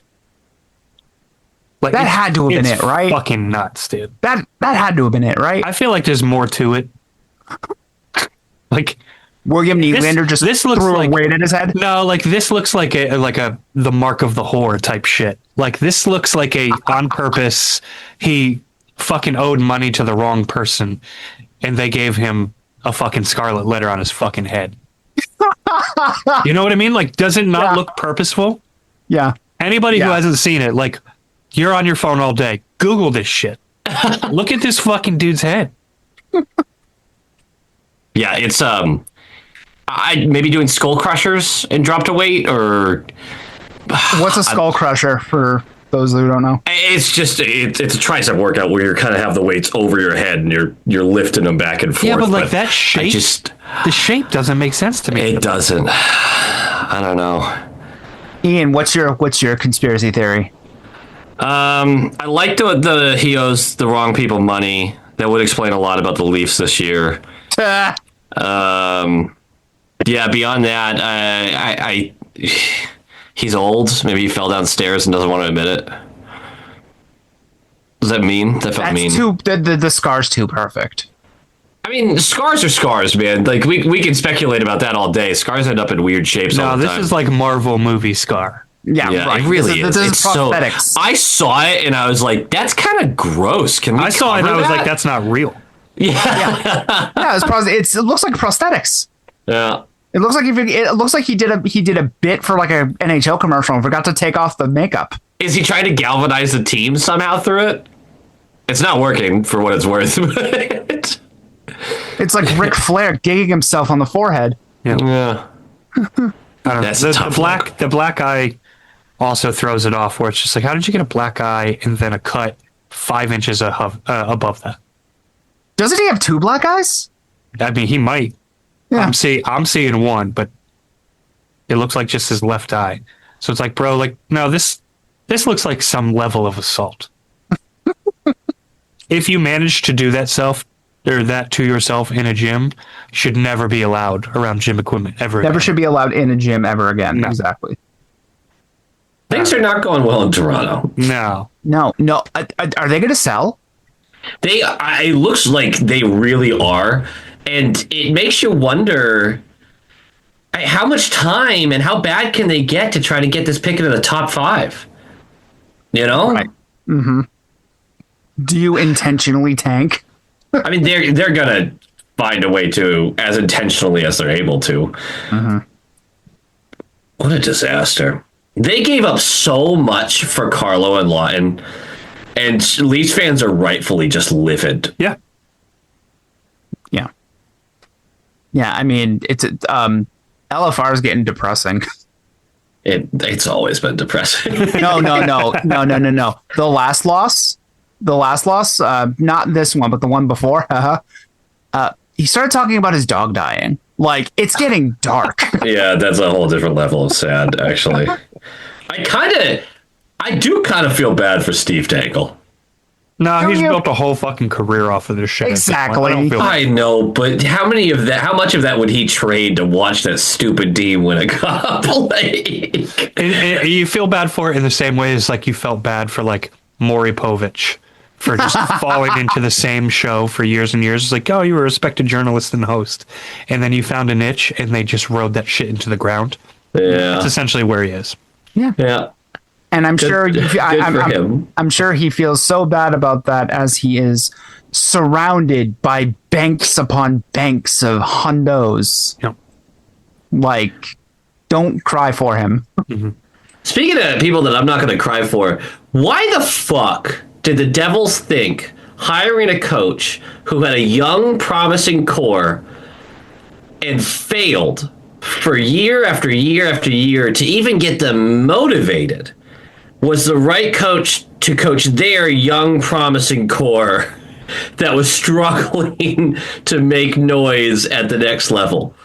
Like, that had to have been it, right? Fucking nuts, dude. That had to have been it, right? I feel like there's more to it. Like, William Nylander just threw a weight at his head? No, like this looks like the mark of the whore type shit. Like this looks like a on purpose. He fucking owed money to the wrong person, and they gave him a fucking scarlet letter on his fucking head. You know what I mean? Like, does it not look purposeful? Yeah. Anybody who hasn't seen it, like, you're on your phone all day. Google this shit. Look at this fucking dude's head. Yeah, it's I maybe doing skull crushers and dropped a weight, or what's a skull crusher for those who don't know? It's just it's a tricep workout where you kind of have the weights over your head and you're lifting them back and forth. Yeah, but like that shape, the shape doesn't make sense to me. It doesn't. I don't know. Ian, what's your conspiracy theory? I like the he owes the wrong people money. That would explain a lot about the Leafs this year. Yeah, beyond that, I he's old. Maybe he fell downstairs and doesn't want to admit it. Does that mean? That felt mean. The scar's too perfect. I mean, scars are scars, man. Like we can speculate about that all day. Scars end up in weird shapes all the time. No, this is like Marvel movie scar. Yeah, right. It really is. This It's is so. prosthetics. I saw it and I was like, "That's kind of gross." Can we? I saw it and I cover was that? like, that's not real. Yeah. Yeah, it looks like prosthetics. Yeah. It looks like he did a bit for like a NHL commercial and forgot to take off the makeup. Is he trying to galvanize the team somehow through it? It's not working for what it's worth. It's like Ric Flair gigging himself on the forehead. Yeah. I don't know. That's a tough look. The black eye also throws it off, where it's just like, how did you get a black eye and then a cut 5 inches above that? Doesn't he have two black eyes? I mean, he might. Yeah. I'm seeing one, but it looks like just his left eye. So it's like, bro, like, no, this looks like some level of assault. If you manage to do that to yourself in a gym, you should never be allowed around gym equipment ever. Never again. should be allowed in a gym ever again. No. Exactly. Things are not going well in Toronto. No. No. Are they going to sell? It looks like they really are, and it makes you wonder how much time and how bad can they get to try to get this pick into the top 5. You know, Right. Mm-hmm. Do you intentionally tank? I mean, they're gonna find a way to, as intentionally as they're able to. Mm-hmm. What a disaster! They gave up so much for Carlo and Lawton, and Leafs fans are rightfully just livid. Yeah. Yeah. Yeah. I mean, it's LFR is getting depressing. It's always been depressing. No. The last loss, not this one, but the one before. He started talking about his dog dying. Like, it's getting dark. Yeah, that's a whole different level of sad, actually. I do kind of feel bad for Steve Dangle. No, Don't he's you- built a whole fucking career off of this shit. at this point. Exactly. I don't feel I know, but how much of that would he trade to watch that stupid D win a cup? You feel bad for it in the same way as like you felt bad for like Maury Povich for just falling into the same show for years and years. It's like, oh, you were a respected journalist and host, and then you found a niche and they just rode that shit into the ground. Yeah, That's essentially where he is. yeah. And I'm sure him. I'm sure he feels so bad about that as he is surrounded by banks upon banks of hundos. Yep. Like, don't cry for him. Speaking of people that I'm not going to cry for, why the fuck did the Devils think hiring a coach who had a young, promising core and failed for year after year after year to even get them motivated was the right coach to coach their young, promising core that was struggling to make noise at the next level?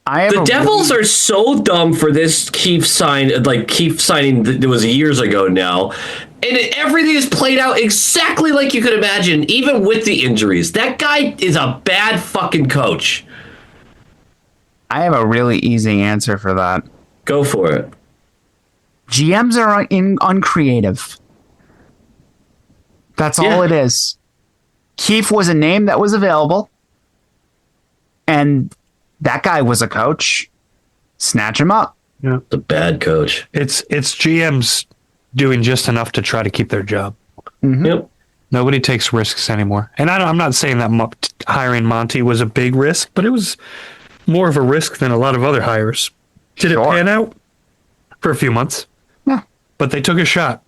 The Devils are so dumb for this Keefe signing that was years ago now. And everything is played out exactly like you could imagine, even with the injuries. That guy is a bad fucking coach. I have a really easy answer for that. Go for it. GMs are uncreative. That's all it is. Keefe was a name that was available, and that guy was a coach. Snatch him up. Yeah. The bad coach. It's GMs doing just enough to try to keep their job. Mm-hmm. Yep. Nobody takes risks anymore. And I'm not saying that hiring Monty was a big risk, but it was more of a risk than a lot of other hires. Did it pan out? For a few months. Yeah. But they took a shot.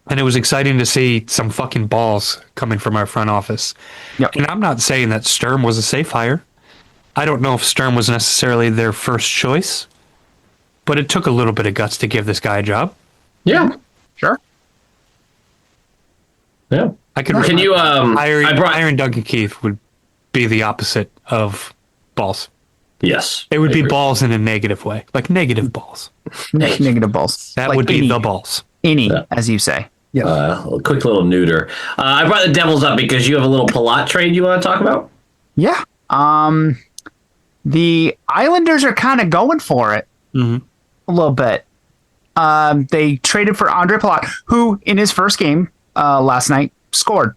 And it was exciting to see some fucking balls coming from our front office. Yep. And I'm not saying that Sturm was a safe hire. I don't know if Sturm was necessarily their first choice, but it took a little bit of guts to give this guy a job. Yeah. Sure. Yeah. Can you hiring Duncan Keith would be the opposite of balls. Yes. It would I be agree. balls in a negative way, like negative balls. Negative balls. That Like would be any- the balls. Any, Yeah. as you say. A quick little neuter. I brought the Devils up because you have a little Palat trade you want to talk about? Yeah. The Islanders are kind of going for it a little bit. They traded for Andre Palat, who in his first game last night scored.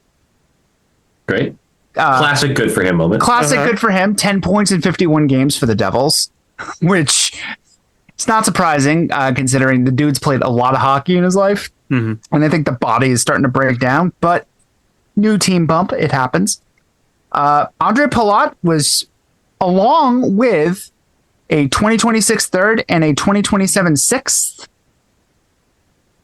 Great. Classic good for him moment. Classic, good for him. 10 points in 51 games for the Devils, which It's not surprising, considering the dude's played a lot of hockey in his life. Mm-hmm. And I think the body is starting to break down, but new team bump, it happens. Andre Palat was along with a 2026 third and a 2027 sixth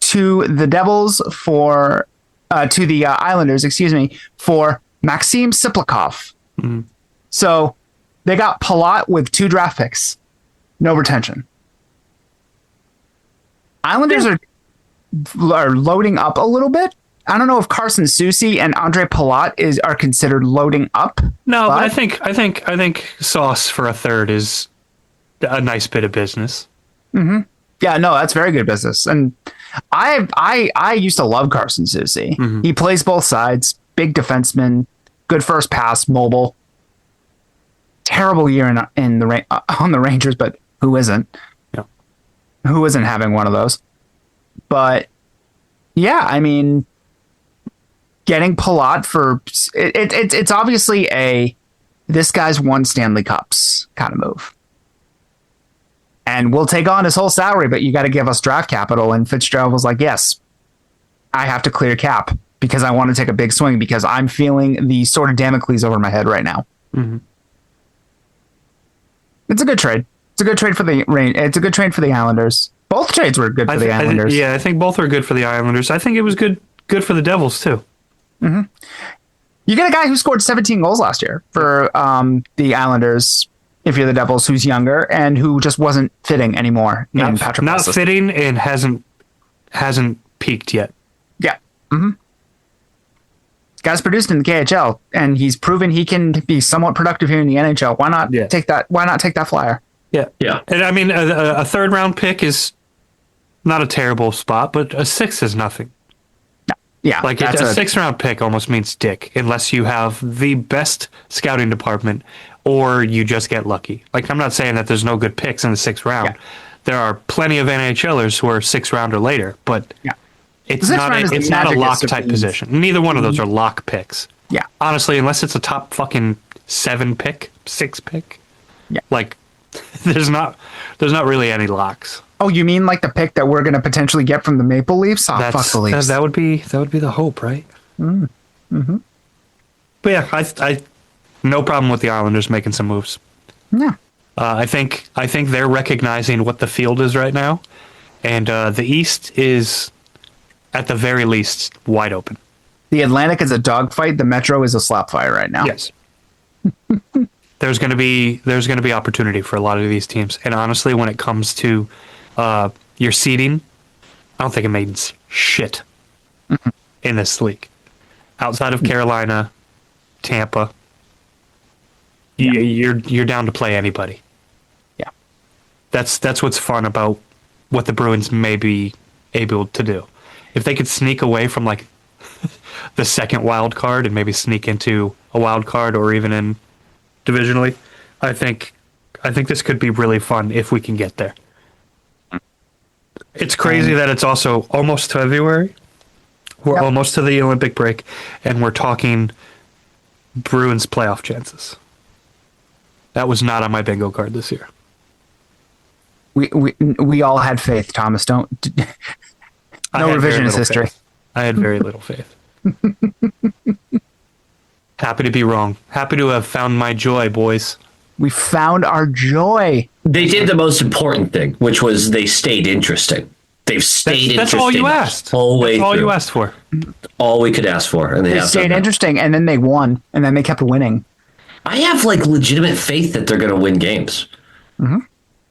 to the Devils to the Islanders, excuse me, for Maxim Siplikov. Mm-hmm. So they got Palat with 2 draft picks, no retention. Islanders are loading up a little bit. I don't know if Carson Soucy and Andre Palat are considered loading up. No, but I think Sauce for a third is a nice bit of business. Mm-hmm. Yeah, no, that's very good business. And I used to love Carson Soucy. Mm-hmm. He plays both sides, big defenseman, good first pass, mobile. Terrible year on the Rangers, but who isn't? Yeah. Who isn't having one of those? But yeah, I mean, getting Palat for it's obviously this guy's won Stanley Cups kind of move. And we'll take on his whole salary, but you got to give us draft capital. And Fitzgerald was like, yes, I have to clear cap because I want to take a big swing because I'm feeling the sword of Damocles over my head right now. Mm-hmm. It's a good trade. It's a good trade for the It's a good trade for the Islanders. Both trades were good for the Islanders. I think both are good for the Islanders. I think it was good for the Devils too. Mm-hmm. You get a guy who scored 17 goals last year for the Islanders. If you're the Devils, who's younger and who just wasn't fitting anymore. Not fitting and hasn't peaked yet. Yeah. Mm-hmm. Guy's produced in the KHL, and he's proven he can be somewhat productive here in the NHL. Why not take that? Why not take that flyer? Yeah, yeah. And I mean, a third round pick is not a terrible spot, but a 6 is nothing. Yeah, like a 6th round pick almost means dick unless you have the best scouting department or you just get lucky. Like, I'm not saying that there's no good picks in the 6th round. Yeah. There are plenty of NHLers who are 6th round or later, but it's not a lock type position. Neither one of those are lock picks. Yeah, honestly, unless it's a top fucking 7 pick, 6 pick. Yeah, like there's not really any locks. Oh, you mean like the pick that we're going to potentially get from the Maple Leafs? Oh, fuck the Leafs. That would be the hope, right? Mm-hmm. But yeah, I no problem with the Islanders making some moves. Yeah. I think they're recognizing what the field is right now, and the East is, at the very least, wide open. The Atlantic is a dogfight. The Metro is a slap fight right now. Yes. There's going to be opportunity for a lot of these teams, and honestly, when it comes to your seeding, I don't think it means shit in this league. Outside of Carolina, Tampa, you're down to play anybody. Yeah, that's what's fun about what the Bruins may be able to do. If they could sneak away from like the second wild card and maybe sneak into a wild card or even in divisionally, I think this could be really fun if we can get there. It's crazy that it's also almost February. We're almost to the Olympic break, and we're talking Bruins playoff chances. That was not on my bingo card this year. We all had faith, Thomas. No revisionist history. Faith. I had very little faith. Happy to be wrong. Happy to have found my joy, boys. We found our joy. They did the most important thing, which was they stayed interesting. They've stayed interesting. That's all you asked. That's all you asked for. All we could ask for. And they stayed interesting, and then they won, and then they kept winning. I have like legitimate faith that they're going to win games. Mm-hmm.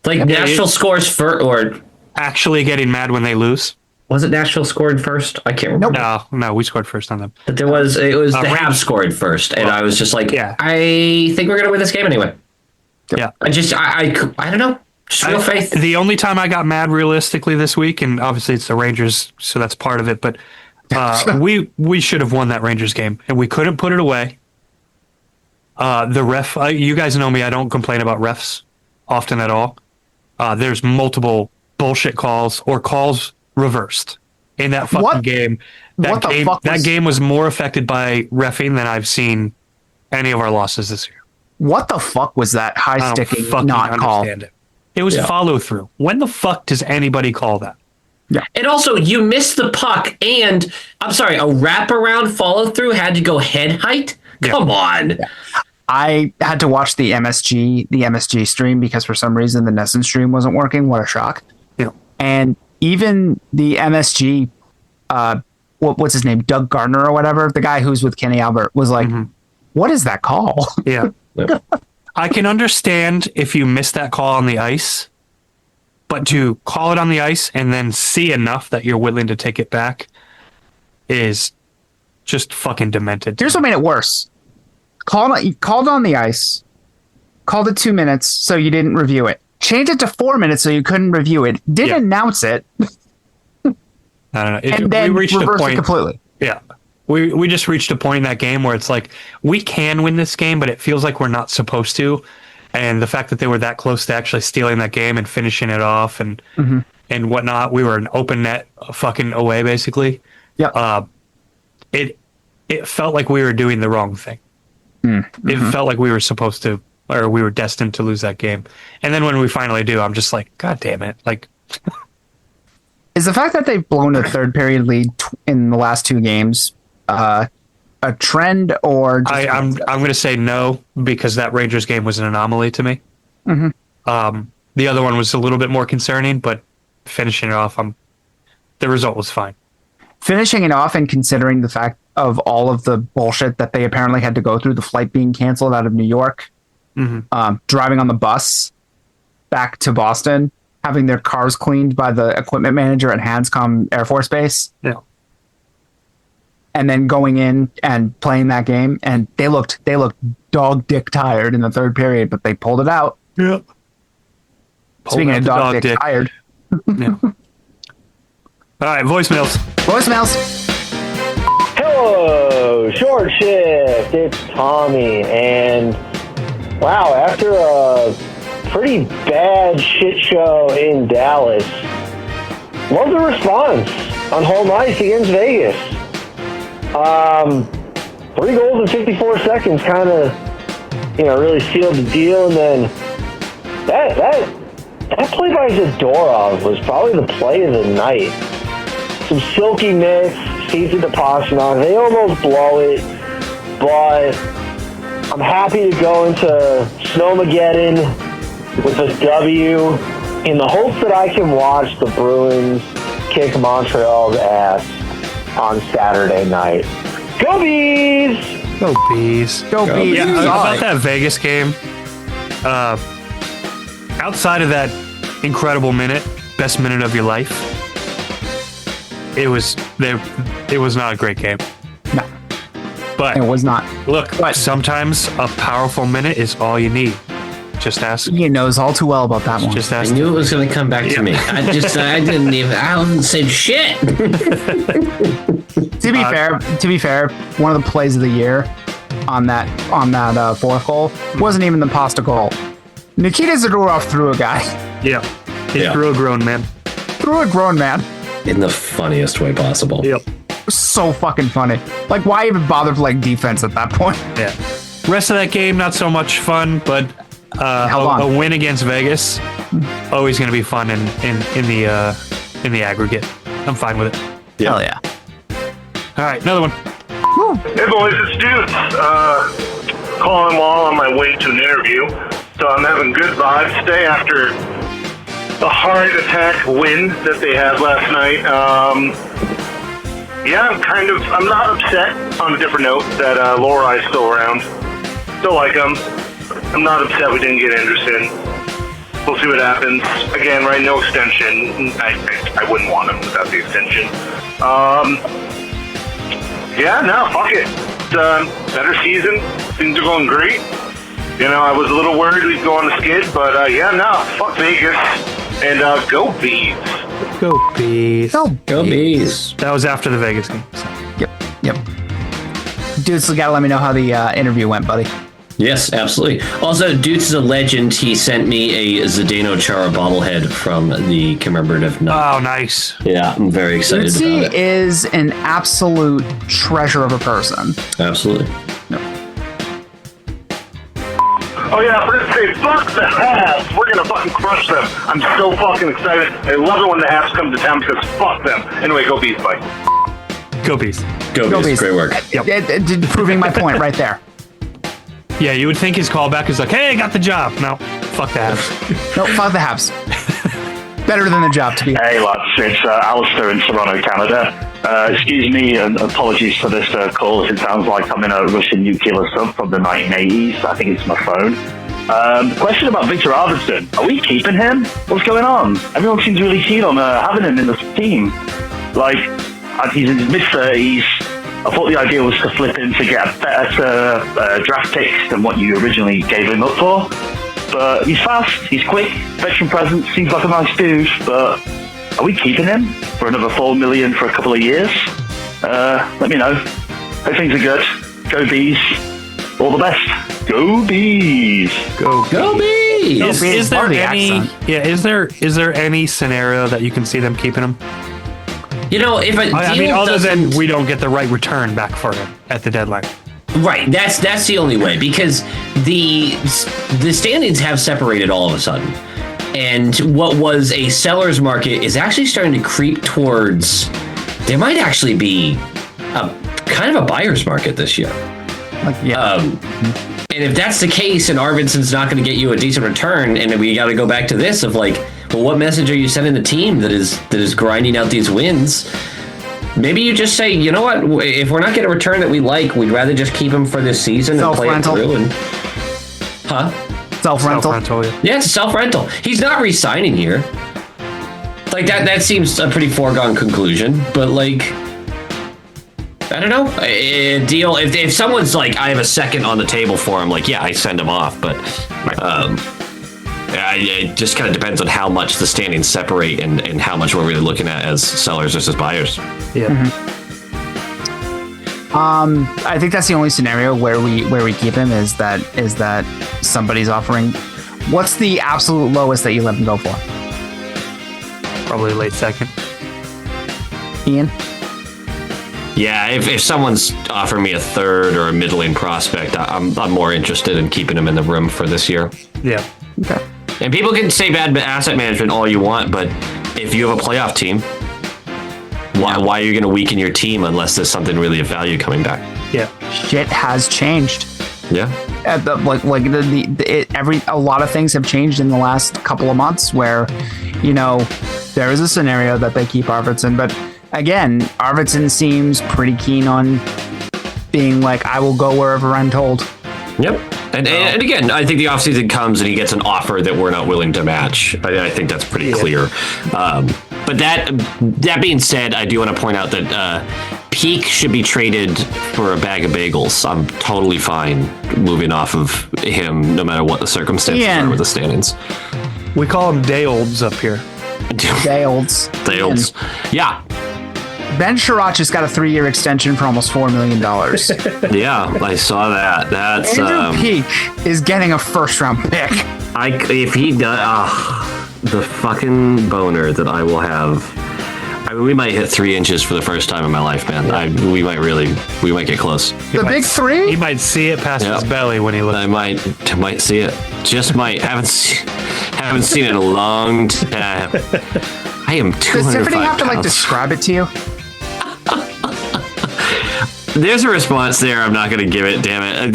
Like Nashville scores first, or actually getting mad when they lose. Was it Nashville scored first? I can't remember. No, we scored first on them. But it was the Habs scored first, and I was just like, I think we're going to win this game anyway. Yeah. I don't know. Just real faith. The only time I got mad realistically this week, and obviously it's the Rangers, so that's part of it, but we should have won that Rangers game, and we couldn't put it away. The ref, you guys know me, I don't complain about refs often at all. There's multiple bullshit calls or calls reversed in that fucking game. That game was more affected by reffing than I've seen any of our losses this year. What the fuck was that high sticking not call? It. It was follow through. When the fuck does anybody call that? Yeah. And also, you missed the puck, and I'm sorry, a wraparound follow through had to go head height. Come on. Yeah. I had to watch the MSG stream because for some reason the Nesson stream wasn't working. What a shock! Yeah. And even the MSG, what's his name, Doug Gardner or whatever, the guy who's with Kenny Albert, was like, "What is that call?" Yeah. I can understand if you miss that call on the ice, but to call it on the ice and then see enough that you're willing to take it back is just fucking demented. Here's what made it worse. Called on the ice, called it 2 minutes so you didn't review it. Changed it to 4 minutes so you couldn't review it. Didn't announce it. I don't know. And then we reached reversed a point it completely. Yeah. We just reached a point in that game where it's like, we can win this game, but it feels like we're not supposed to. And the fact that they were that close to actually stealing that game and finishing it off and whatnot, we were an open net fucking away, basically. Yeah. It felt like we were doing the wrong thing. It felt like we were supposed to, or we were destined to lose that game. And then when we finally do, I'm just like, God damn it. Like, is the fact that they've blown a third period lead in the last 2 games a trend, or just I'm going to say no, because that Rangers game was an anomaly to me. The other one was a little bit more concerning, but finishing it off, the result was fine. Finishing it off and considering the fact of all of the bullshit that they apparently had to go through, the flight being canceled out of New York, driving on the bus back to Boston, having their cars cleaned by the equipment manager at Hanscom Air Force Base. Yeah. And then going in and playing that game, and they looked dog dick tired in the third period, but they pulled it out. Yeah. Speaking of dog dick tired. Yeah. All right, voicemails. Hello, short shift. It's Tommy, and wow, after a pretty bad shit show in Dallas, love the response on home ice against Vegas. 3 goals in 54 seconds kind of, really sealed the deal. And then that play by Zadorov was probably the play of the night. Some silky mitts, feeds it to Pasternak. They almost blow it, but I'm happy to go into Snowmageddon with a W in the hopes that I can watch the Bruins kick Montreal's ass on Saturday night. Go Bees! Go Bees. Go Bees. Yeah, about that Vegas game, outside of that incredible best minute of your life, it was not a great game. No. But it was not. Look, sometimes a powerful minute is all you need. Just ask. He knows all too well about that one. Just ask. I knew it was going to come back to me. I haven't said shit. To be fair, one of the plays of the year on that fourth goal wasn't even the Pasta goal. Nikita Zadorov threw a guy. Yeah. He threw a grown man. In the funniest way possible. Yep. So fucking funny. Like, why even bother playing defense at that point? Yeah. Rest of that game, not so much fun, but a win against Vegas, always going to be fun in the aggregate. I'm fine with it. Yeah. Hell yeah. All right, another one. Hey boys, it's Dudes. Calling while on my way to an interview. So I'm having good vibes today after the heart attack win that they had last night. I'm not upset, on a different note, that Lorai's still around. Still like him. I'm not upset we didn't get Anderson. We'll see what happens. Again, right, no extension. I wouldn't want him without the extension. Fuck it. It's better season. Things are going great. I was a little worried we'd go on the skid, but fuck Vegas. And go Bees. Go Bees. Go Bees. That was after the Vegas game. So. Yep. Dude, so you gotta let me know how the interview went, buddy. Yes, absolutely. Also, Dudes is a legend. He sent me a Zdeno Chara bobblehead from the commemorative night. Oh, nice. Yeah, I'm very excited about it. He is an absolute treasure of a person. Absolutely. Oh yeah, we're gonna say fuck the Habs. We're gonna fucking crush them. I'm so fucking excited. I love it when the Habs come to town because fuck them. Anyway, go Bees, bye. Go Bees. Go Bees. Bees. Great work. Proving my point right there. Yeah, you would think his callback is like, hey, I got the job. No, fuck the Habs. No, fuck the Habs. Better than the job to be. Hey lads, it's Alistair in Toronto, Canada. Excuse me and apologies for this call. It sounds like I'm in a Russian nuclear sub from the 1980s. I think it's my phone. Question about Victor Arvidsson. Are we keeping him? What's going on? Everyone seems really keen on having him in the team. Like, he's in his mid-30s. I thought the idea was to flip him to get a better draft pick than what you originally gave him up for. But he's fast, he's quick, veteran presence, seems like a nice dude, but are we keeping him for another $4 million for a couple of years? Let me know. Hope things are good. Go Bees. All the best. Go Bees. Go Bees. Is there Love the any? accent. Yeah, is there any scenario that you can see them keeping him? You know, if a I deal mean, other than doesn't- we don't get the right return back for him at the deadline. Right, that's the only way, because the standings have separated all of a sudden, and what was a seller's market is actually starting to creep towards. There might actually be a kind of a buyer's market this year. Like, yeah. And if that's the case, and Arvidsson's not going to get you a decent return, and we got to go back to this of like, well, what message are you sending the team that is grinding out these wins? Maybe you just say, you know what? If we're not getting a return that we like, we'd rather just keep him for this season and play it through. And, Self-rental. yeah, it's a self-rental. He's not re-signing here. Like that seems a pretty foregone conclusion. But like, I don't know. A deal. If someone's like, I have a second on the table for him, like, yeah, I send him off. But it just kind of depends on how much the standings separate and how much we're really looking at as sellers versus buyers. Yeah. I think that's the only scenario where we keep him is that somebody's offering. What's the absolute lowest that you let him go for? Probably late second. Ian? Yeah, if someone's offering me a third or a middling prospect, I'm more interested in keeping him in the room for this year. Yeah. Okay. And people can say bad asset management all you want, but if you have a playoff team, why are you going to weaken your team unless there's something really of value coming back? Yeah. Shit has changed. Yeah. A lot of things have changed in the last couple of months where, there is a scenario that they keep Arvidsson, but again, Arvidsson seems pretty keen on being like, I will go wherever I'm told. Yep. And again, I think the offseason comes and he gets an offer that we're not willing to match. I think that's pretty clear. But that being said, I do want to point out that Peak should be traded for a bag of bagels. I'm totally fine moving off of him, no matter what the circumstances are with the standings. We call them day olds up here. Dales. Yeah. Ben Sherratt just got a 3-year extension for almost $4 million. Yeah, I saw that. That's Andrew Peak is getting a first-round pick. If he does, the fucking boner that I will have. I mean, we might hit 3 inches for the first time in my life, man. We might get close. The big three? He might see it past his belly when he looks. I might see it. Just might. Haven't seen it in a long time. I am 205 Does Tiffany have to pounds. describe it to you? There's a response there. I'm not going to give it. Damn it.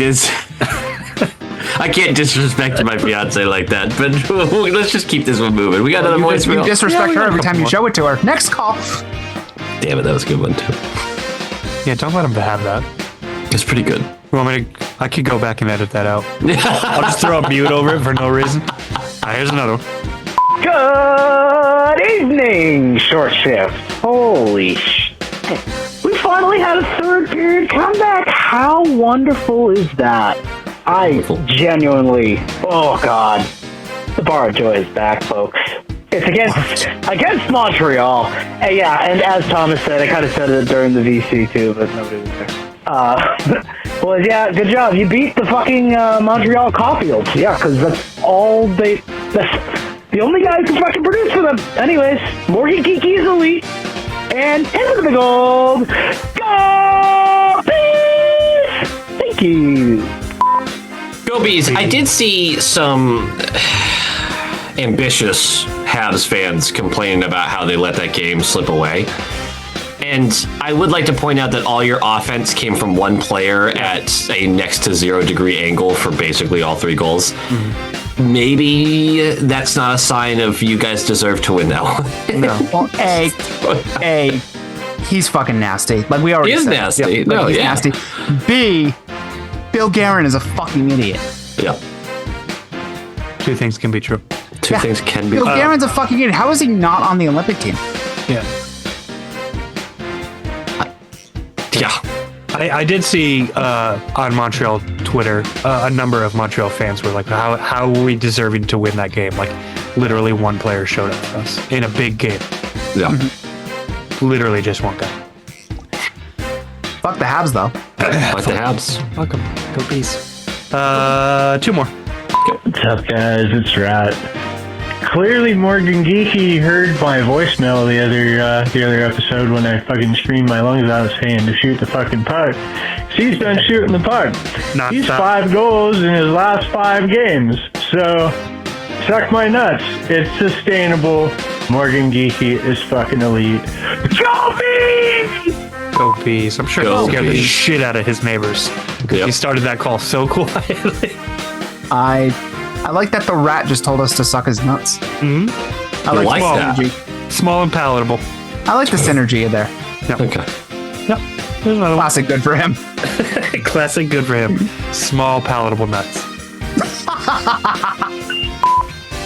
I can't disrespect my fiance like that. But let's just keep this one moving. We got another voicemail. You disrespect her every time you show it to her. Next call. Damn it, that was a good one too. Yeah, don't let him have that. It's pretty good. You want me to? I could go back and edit that out. I'll just throw a mute over it for no reason. Here's another one. Good evening, short shift. Holy shit. We finally had a third period comeback. How wonderful is that? Genuinely, oh God. The bar of joy is back, folks. It's against Montreal. And yeah, and as Thomas said, I kind of said it during the VC too, but nobody was there. Well, yeah, good job. You beat the fucking Montreal Caulfields. Yeah, because that's the only guys who fucking produce for them. Anyways, Morgan Geeky is elite. And into the gold. Go Bees! Thank you. Go Go Bees. I did see some ambitious Habs fans complaining about how they let that game slip away. And I would like to point out that all your offense came from one player at a next to 0 degree angle for basically all 3 goals. Mm-hmm. Maybe that's not a sign of you guys deserve to win that one. No. Well, A, he's fucking nasty. Like we already He is said. nasty. Yep. No, he's yeah. nasty. B, Bill Guerin is a fucking idiot. Yeah. 2 things can be true. Two things can be. Bill Guerin's a fucking idiot. How is he not on the Olympic team? Yeah. Yeah. I did see on Montreal Twitter a number of Montreal fans were like, how are we deserving to win that game? Like, literally one player showed up for us in a big game. Yeah. Literally just one guy. Fuck the Habs, though. Like the Habs. Welcome. Go Bees. 2 more. What's up, guys? It's Rat. Clearly, Morgan Geeky heard my voicemail the other episode when I fucking screamed my lungs out saying to shoot the fucking puck. He's done shooting the puck. Not He's that. 5 goals in his last 5 games. So, suck my nuts. It's sustainable. Morgan Geeky is fucking elite. Go Bees! Go Bees. I'm sure Go he scared the Bees. shit out of his neighbors. Yep. He started that call so quietly. I like that the Rat just told us to suck his nuts. Mm-hmm. I You like like the that? synergy. Small and palatable. I like the synergy there. Okay. Yep. There's another one. Classic, good for him. Classic, good for him. Small, palatable nuts.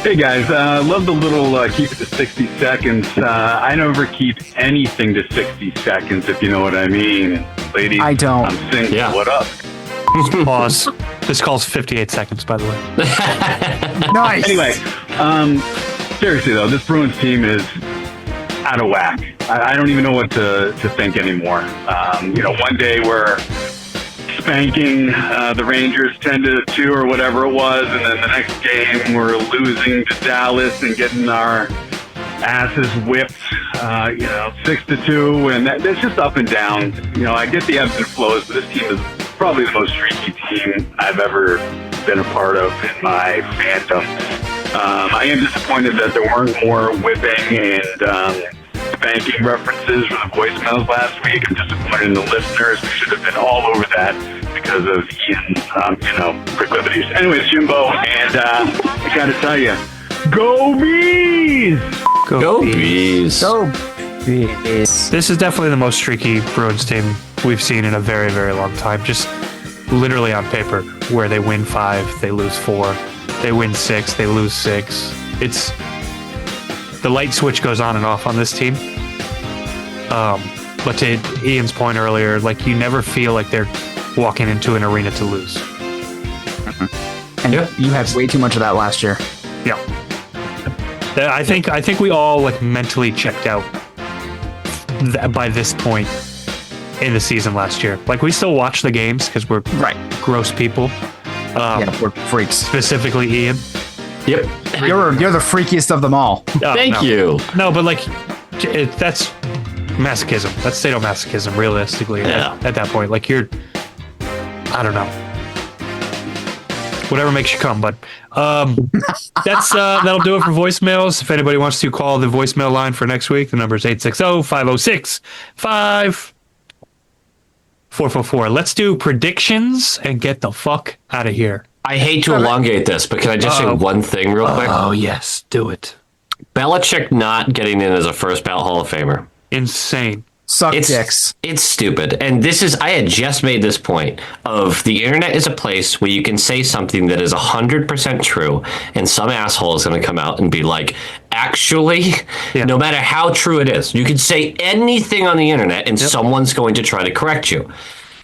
Hey guys, love the little keep it to 60 seconds. I never keep anything to 60 seconds, if you know what I mean. Ladies, I don't. I'm single. Yeah. What up? Pause. This call's 58 seconds, by the way. Nice. Anyway, seriously though, this Bruins team is out of whack. I don't even know what to think anymore. One day we're spanking the Rangers 10-2 or whatever it was, and then the next game we're losing to Dallas and getting our asses whipped, 6-2, and that's just up and down. I get the ebbs and flows, but this team is probably the most streaky team I've ever been a part of in my fandom. I am disappointed that there weren't more whipping and spanking references for the voicemails last week. I'm disappointed in the listeners. We should have been all over that because of Ian's, proclivities. Anyways, Jimbo, and I gotta tell you, go Bees! Go Bees. Go Bees. This is definitely the most streaky Bruins team we've seen in a very, very long time. Just literally on paper, where they win 5, they lose 4, they win 6, they lose 6. It's the light switch goes on and off on this team. But to Ian's point earlier, like you never feel like they're walking into an arena to lose. And Yeah. you had way too much of that last year. Yeah. I think we all like mentally checked out by this point in the season last year. Like we still watch the games because we're gross people. Yeah, we're freaks. Specifically Ian. Yep. You're the freakiest of I Thank you. No, but like that's masochism. That's sadomasochism, realistically. Yeah. At that point, like I don't know. Whatever makes you come, but that's that'll do it for voicemails. If anybody wants to call the voicemail line for next week, the number is 860-506-5444. Let's do predictions and get the fuck out of here. I hate to elongate this, but can I just say one thing real quick? Oh yes, do it. Belichick not getting in as a first ballot Hall of Famer. Insane. Suck dicks. It's stupid. And I had just made this point of the internet is a place where you can say something that is 100% true, and some asshole is going to come out and be like, actually, no matter how true it is, you can say anything on the internet and someone's going to try to correct you.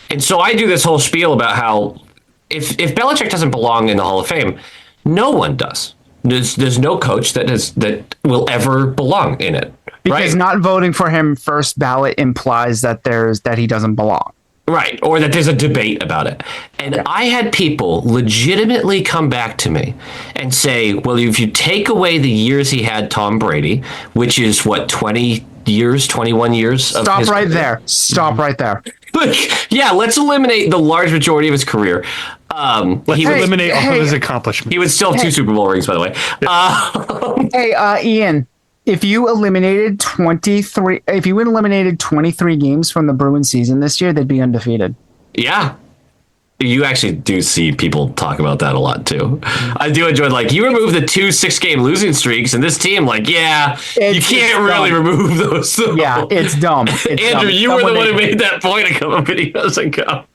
And so I do this whole spiel about how if Belichick doesn't belong in the Hall of Fame, no one does. There's no coach that will ever belong in it. Because not voting for him first ballot implies that he doesn't belong. Right, or that there's a debate about it. And I had people legitimately come back to me and say, well, if you take away the years he had Tom Brady, which is 20 years, 21 years. Of Stop his right career. there. Stop right there. Yeah, let's eliminate the large majority of his career. Let's eliminate all of his accomplishments. He would still have 2 Super Bowl rings, by the way. Hey, Ian, if you eliminated 23 games from the Bruins season this year, they'd be undefeated. Yeah. You actually do see people talk about that a lot too. I do enjoy, like, you remove the 2 6-game losing streaks, and this team, like, you can't really remove those. So. Yeah, it's dumb. It's Andrew, dumb. you were the one who made that point a couple videos ago.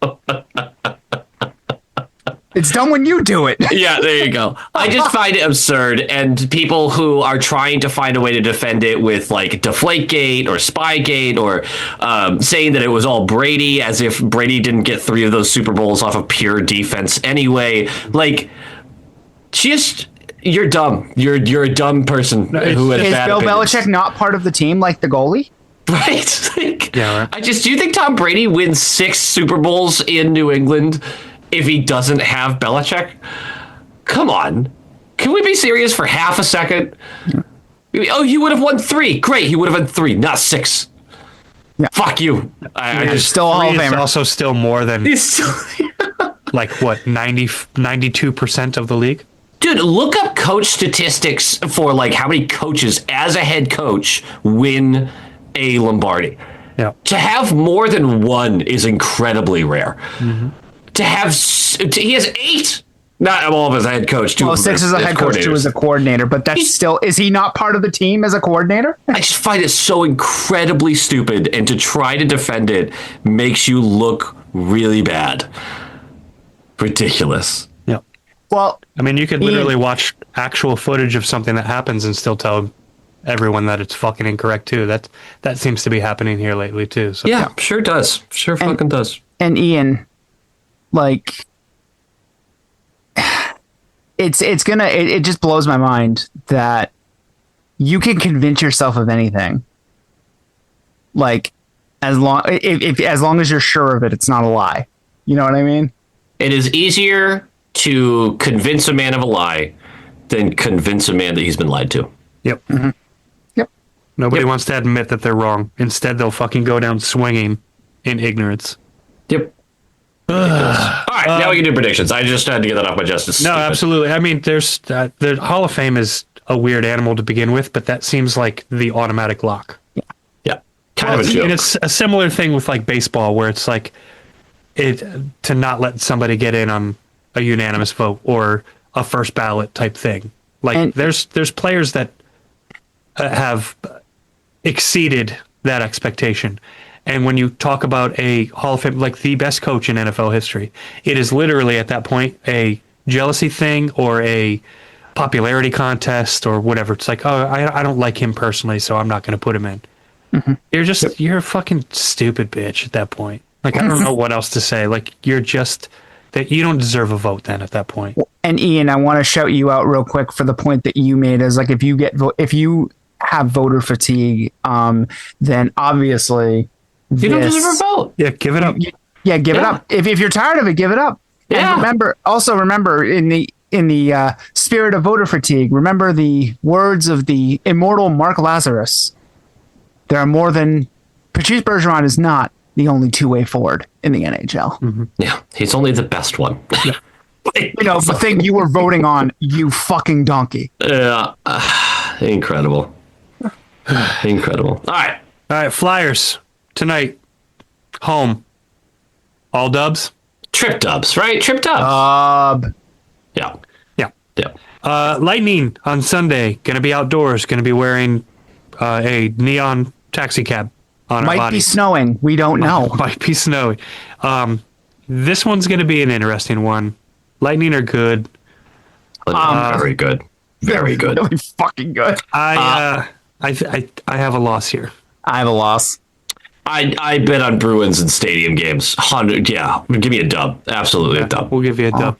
It's dumb when you do it. Yeah, there you go. I just find it absurd, and people who are trying to find a way to defend it with, like, Deflategate or Spygate, or saying that it was all Brady, as if Brady didn't get 3 of those Super Bowls off of pure defense anyway. Like, you're dumb. You're a dumb person who has bad Bill opinions. Belichick not part of the team like the goalie? Right? Like, Yeah, right. do you think Tom Brady wins 6 Super Bowls in New England if he doesn't have Belichick? Come on. Can we be serious for half a second? Oh, he would have won 3. Great. He would have won 3, not 6. Yeah. Fuck you. I just Still a Hall of Three is Famer. also still more than He's still, like what 92% of the league. dude, look up coach statistics for, like, how many coaches as a head coach win a Lombardi. Yeah. To have more than 1 is incredibly rare. To have, he has 8. Not all of as a head coach. 2 Well, of them 6 as a head coach, 2 as a coordinator, but that's still, is he not part of the team as a coordinator? I just find it so incredibly stupid, and to try to defend it makes you look really bad. Ridiculous. Yeah. Well, I mean, you could literally watch actual footage of something that happens and still tell everyone that it's fucking incorrect too. That seems to be happening here lately too. So Yeah, sure does. Sure fucking does. and Ian, like, it just blows my mind that you can convince yourself of anything. Like, as long as you're sure of it, it's not a lie. You know what I mean? It is easier to convince a man of a lie than convince a man that he's been lied to. Yep. Yep. Nobody wants to admit that they're wrong. Instead, they'll fucking go down swinging in ignorance. Yep. All right, now we can do predictions. I just had to get that off my chest. It's No, stupid. absolutely. I mean, there's the Hall of Fame is a weird animal to begin with, but that seems like the automatic lock. Yeah, kind of a joke. And it's a similar thing with like baseball, where it's like to not let somebody get in on a unanimous vote or a first ballot type thing. Like, And- there's players that have exceeded that expectation. And when you talk about a Hall of Fame, like the best coach in NFL history, it is literally at that point a jealousy thing or a popularity contest or whatever. It's like, oh, I don't like him personally, so I'm not going to put him in. You're a fucking stupid bitch at that point. Like, I don't know what else to say. Like, you're just that you don't deserve a vote then at that point. And Ian, I want to shout you out real quick for the point that you made. Is like, if you have voter fatigue, then obviously you don't deserve a vote. Yeah, give it up. Yeah, give it up. If you're tired of it, give it up. Yeah. And remember in the spirit of voter fatigue, remember the words of the immortal Mark Lazarus. There are more than Patrice Bergeron is not the only two-way forward in the NHL. Yeah, he's only the best one. You know, the thing you were voting on, you fucking donkey. Yeah, incredible. Incredible. All right, Flyers tonight, home. All dubs. trip dubs, right? Trip dubs. Yeah. Yeah. Yeah. Lightning on Sunday, going to be outdoors, going to be wearing a neon taxi cab on our Might body. be snowing. We don't know. Might be snowy. This one's going to be an interesting one. Lightning are good. Very good. Very good. Really fucking good. I have a loss here. I have a loss. I bet on Bruins in stadium games. 100. Yeah. Give me a dub. Absolutely a dub. We'll give you a dub.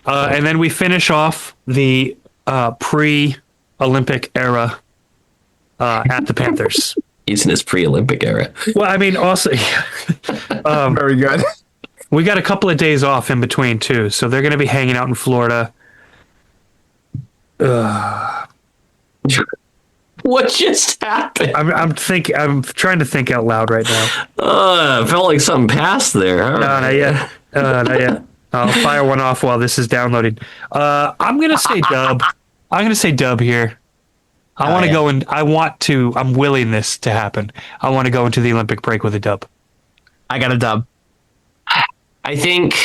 And then we finish off the pre-Olympic era at the Panthers. He's in his pre-Olympic era. Well, I mean, also, Very good. we got a couple of days off in between, too. So they're going to be hanging out in Florida. What just happened? I'm trying to think out loud right now. I felt like something passed there. No, not yet. Not yet. I'll fire one off while this is downloading. I'm gonna say dub. I'm gonna say dub here. I want to go and I'm willing this to happen. I want to go into the Olympic break with a dub. I got a dub. I think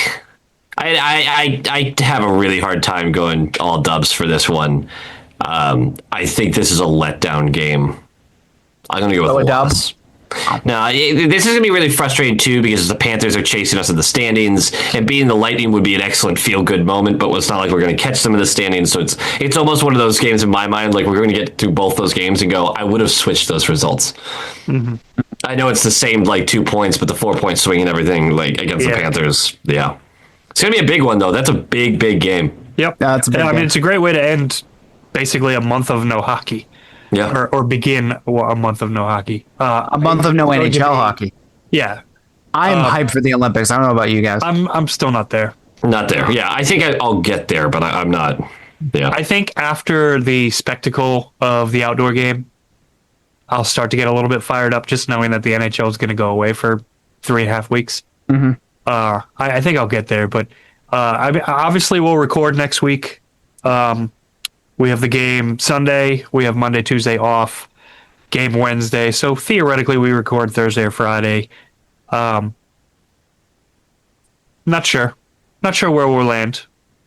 I have a really hard time going all dubs for this one. I think this is a letdown game. I'm going to go with a loss. No, this is going to be really frustrating too because the Panthers are chasing us in the standings, and beating the Lightning would be an excellent feel-good moment, but it's not like we're going to catch them in the standings, so it's almost one of those games in my mind, like we're going to get through both those games and go, I would have switched those results. Mm-hmm. I know it's the same, like 2 points, but the 4-point swing and everything, like against the Panthers, It's going to be a big one, though. That's a big, big game. Yep. That's a big game. I mean, it's a great way to end basically a month of no hockey. Yeah. Or begin a month of no hockey. A month of no NHL hockey. Yeah. I'm hyped for the Olympics. I don't know about you guys. I'm still not there. Not there. Yeah, I think I'll get there, but I'm not. Yeah. I think after the spectacle of the outdoor game, I'll start to get a little bit fired up just knowing that the NHL is going to go away for 3.5 weeks. Mm-hmm. I think I'll get there, but obviously we'll record next week. We have the game Sunday. We have Monday, Tuesday off. Game Wednesday. So theoretically, we record Thursday or Friday. Not sure. Not sure where we'll land.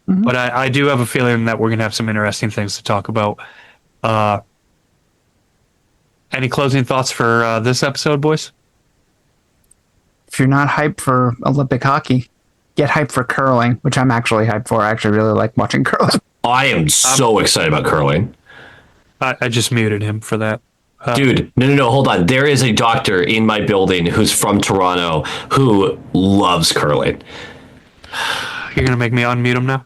Mm-hmm. But I do have a feeling that we're going to have some interesting things to talk about. Any closing thoughts for this episode, boys? If you're not hyped for Olympic hockey, get hyped for curling, which I'm actually hyped for. I actually really like watching curling. I am so excited about curling. I just muted him for that. Dude, no, hold on. There is a doctor in my building who's from Toronto who loves curling. You're going to make me unmute him now?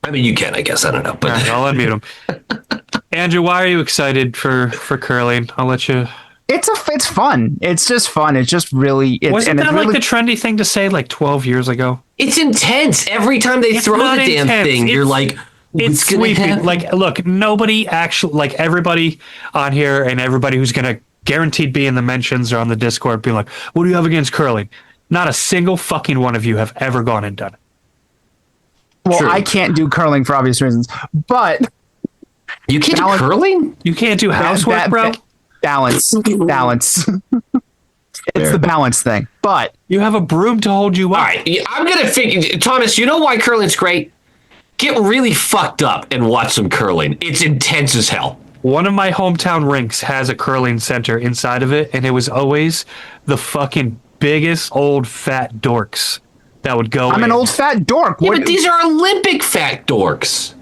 I mean, you can, I guess. I don't know. But right, I'll unmute him. Andrew, why are you excited for curling? I'll let you... It's fun. It's just fun. It's just really... Wasn't that like the trendy thing to say like 12 years ago? It's intense. Every time they throw the damn thing, you're like... It's sweeping. Like, look, nobody actually... Like, everybody on here and everybody who's going to guaranteed be in the mentions or on the Discord being like, what do you have against curling? Not a single fucking one of you have ever gone and done it. Well, true. I can't do curling for obvious reasons, but... You can't do curling? You can't do housework, bro? Balance. It's the balance thing. But you have a broom to hold you up. All right, I'm going to figure... Thomas, you know why curling's great? Get really fucked up and watch some curling. It's intense as hell. One of my hometown rinks has a curling center inside of it, and it was always the fucking biggest old fat dorks that would go I'm an old fat dork. Yeah, but these are Olympic fat dorks.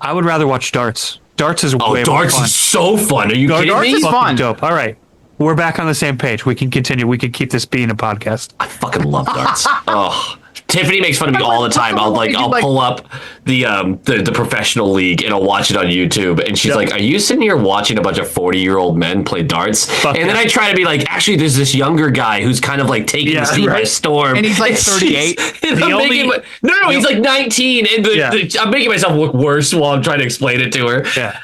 I would rather watch darts. Darts is way more fun. Darts is so fun. Are you kidding darts me? Is fun. Dope. All right. We're back on the same page. We can continue. We can keep this being a podcast. I fucking love darts. Oh. Tiffany makes fun of me all the time. I'll pull up the professional league and I'll watch it on YouTube. And she's like, "Are you sitting here watching a bunch of 40-year-old men play darts?" Then I try to be like, "Actually, there's this younger guy who's kind of like taking the scene by storm." And he's like 38. No, he's like 19. And I'm making myself look worse while I'm trying to explain it to her. Yeah.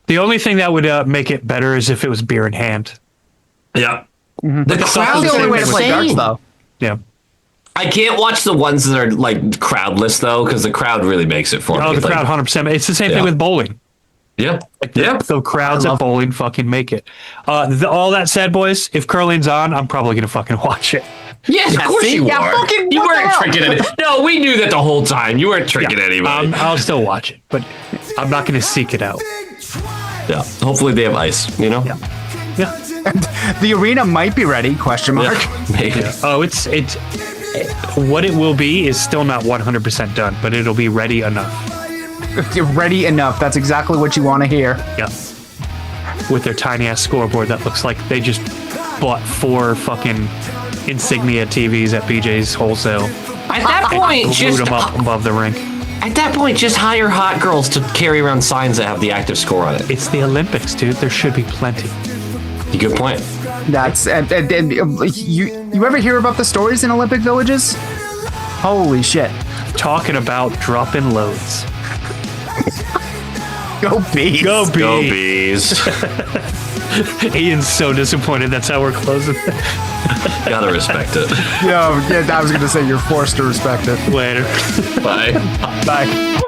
The only thing that would make it better is if it was beer in hand. Yeah. Mm-hmm. That's the only way to play darts, though. Yeah. I can't watch the ones that are like crowdless though, because the crowd really makes it for me. Oh, the crowd, 100%. It's the same thing with bowling. Yeah. The crowds at bowling fucking make it. All that said, boys, if curling's on, I'm probably gonna fucking watch it. Yes, of course you are. You weren't tricking anybody. No, we knew that the whole time. You weren't tricking anybody. I'll still watch it, but I'm not gonna seek it out. Yeah. Hopefully they have ice. You know. Yeah. The arena might be ready? Question mark. Yeah, maybe. Yeah. Oh, it's. What it will be is still not 100% done, but it'll be ready enough. Ready enough. That's exactly what you want to hear. Yeah. With their tiny ass scoreboard that looks like they just bought 4 fucking Insignia TVs at BJ's Wholesale. At that point, just them up above the rink. At that point, just hire hot girls to carry around signs that have the active score on it. It's the Olympics, dude. There should be plenty. Good point. That's you ever hear about the stories in Olympic villages? Holy shit! Talking about dropping loads. Go Bees. Go Bees. Go Bees. Ian's so disappointed. That's how we're closing. Gotta respect it. Yeah, I was going to say you're forced to respect it. Later. Bye. Bye.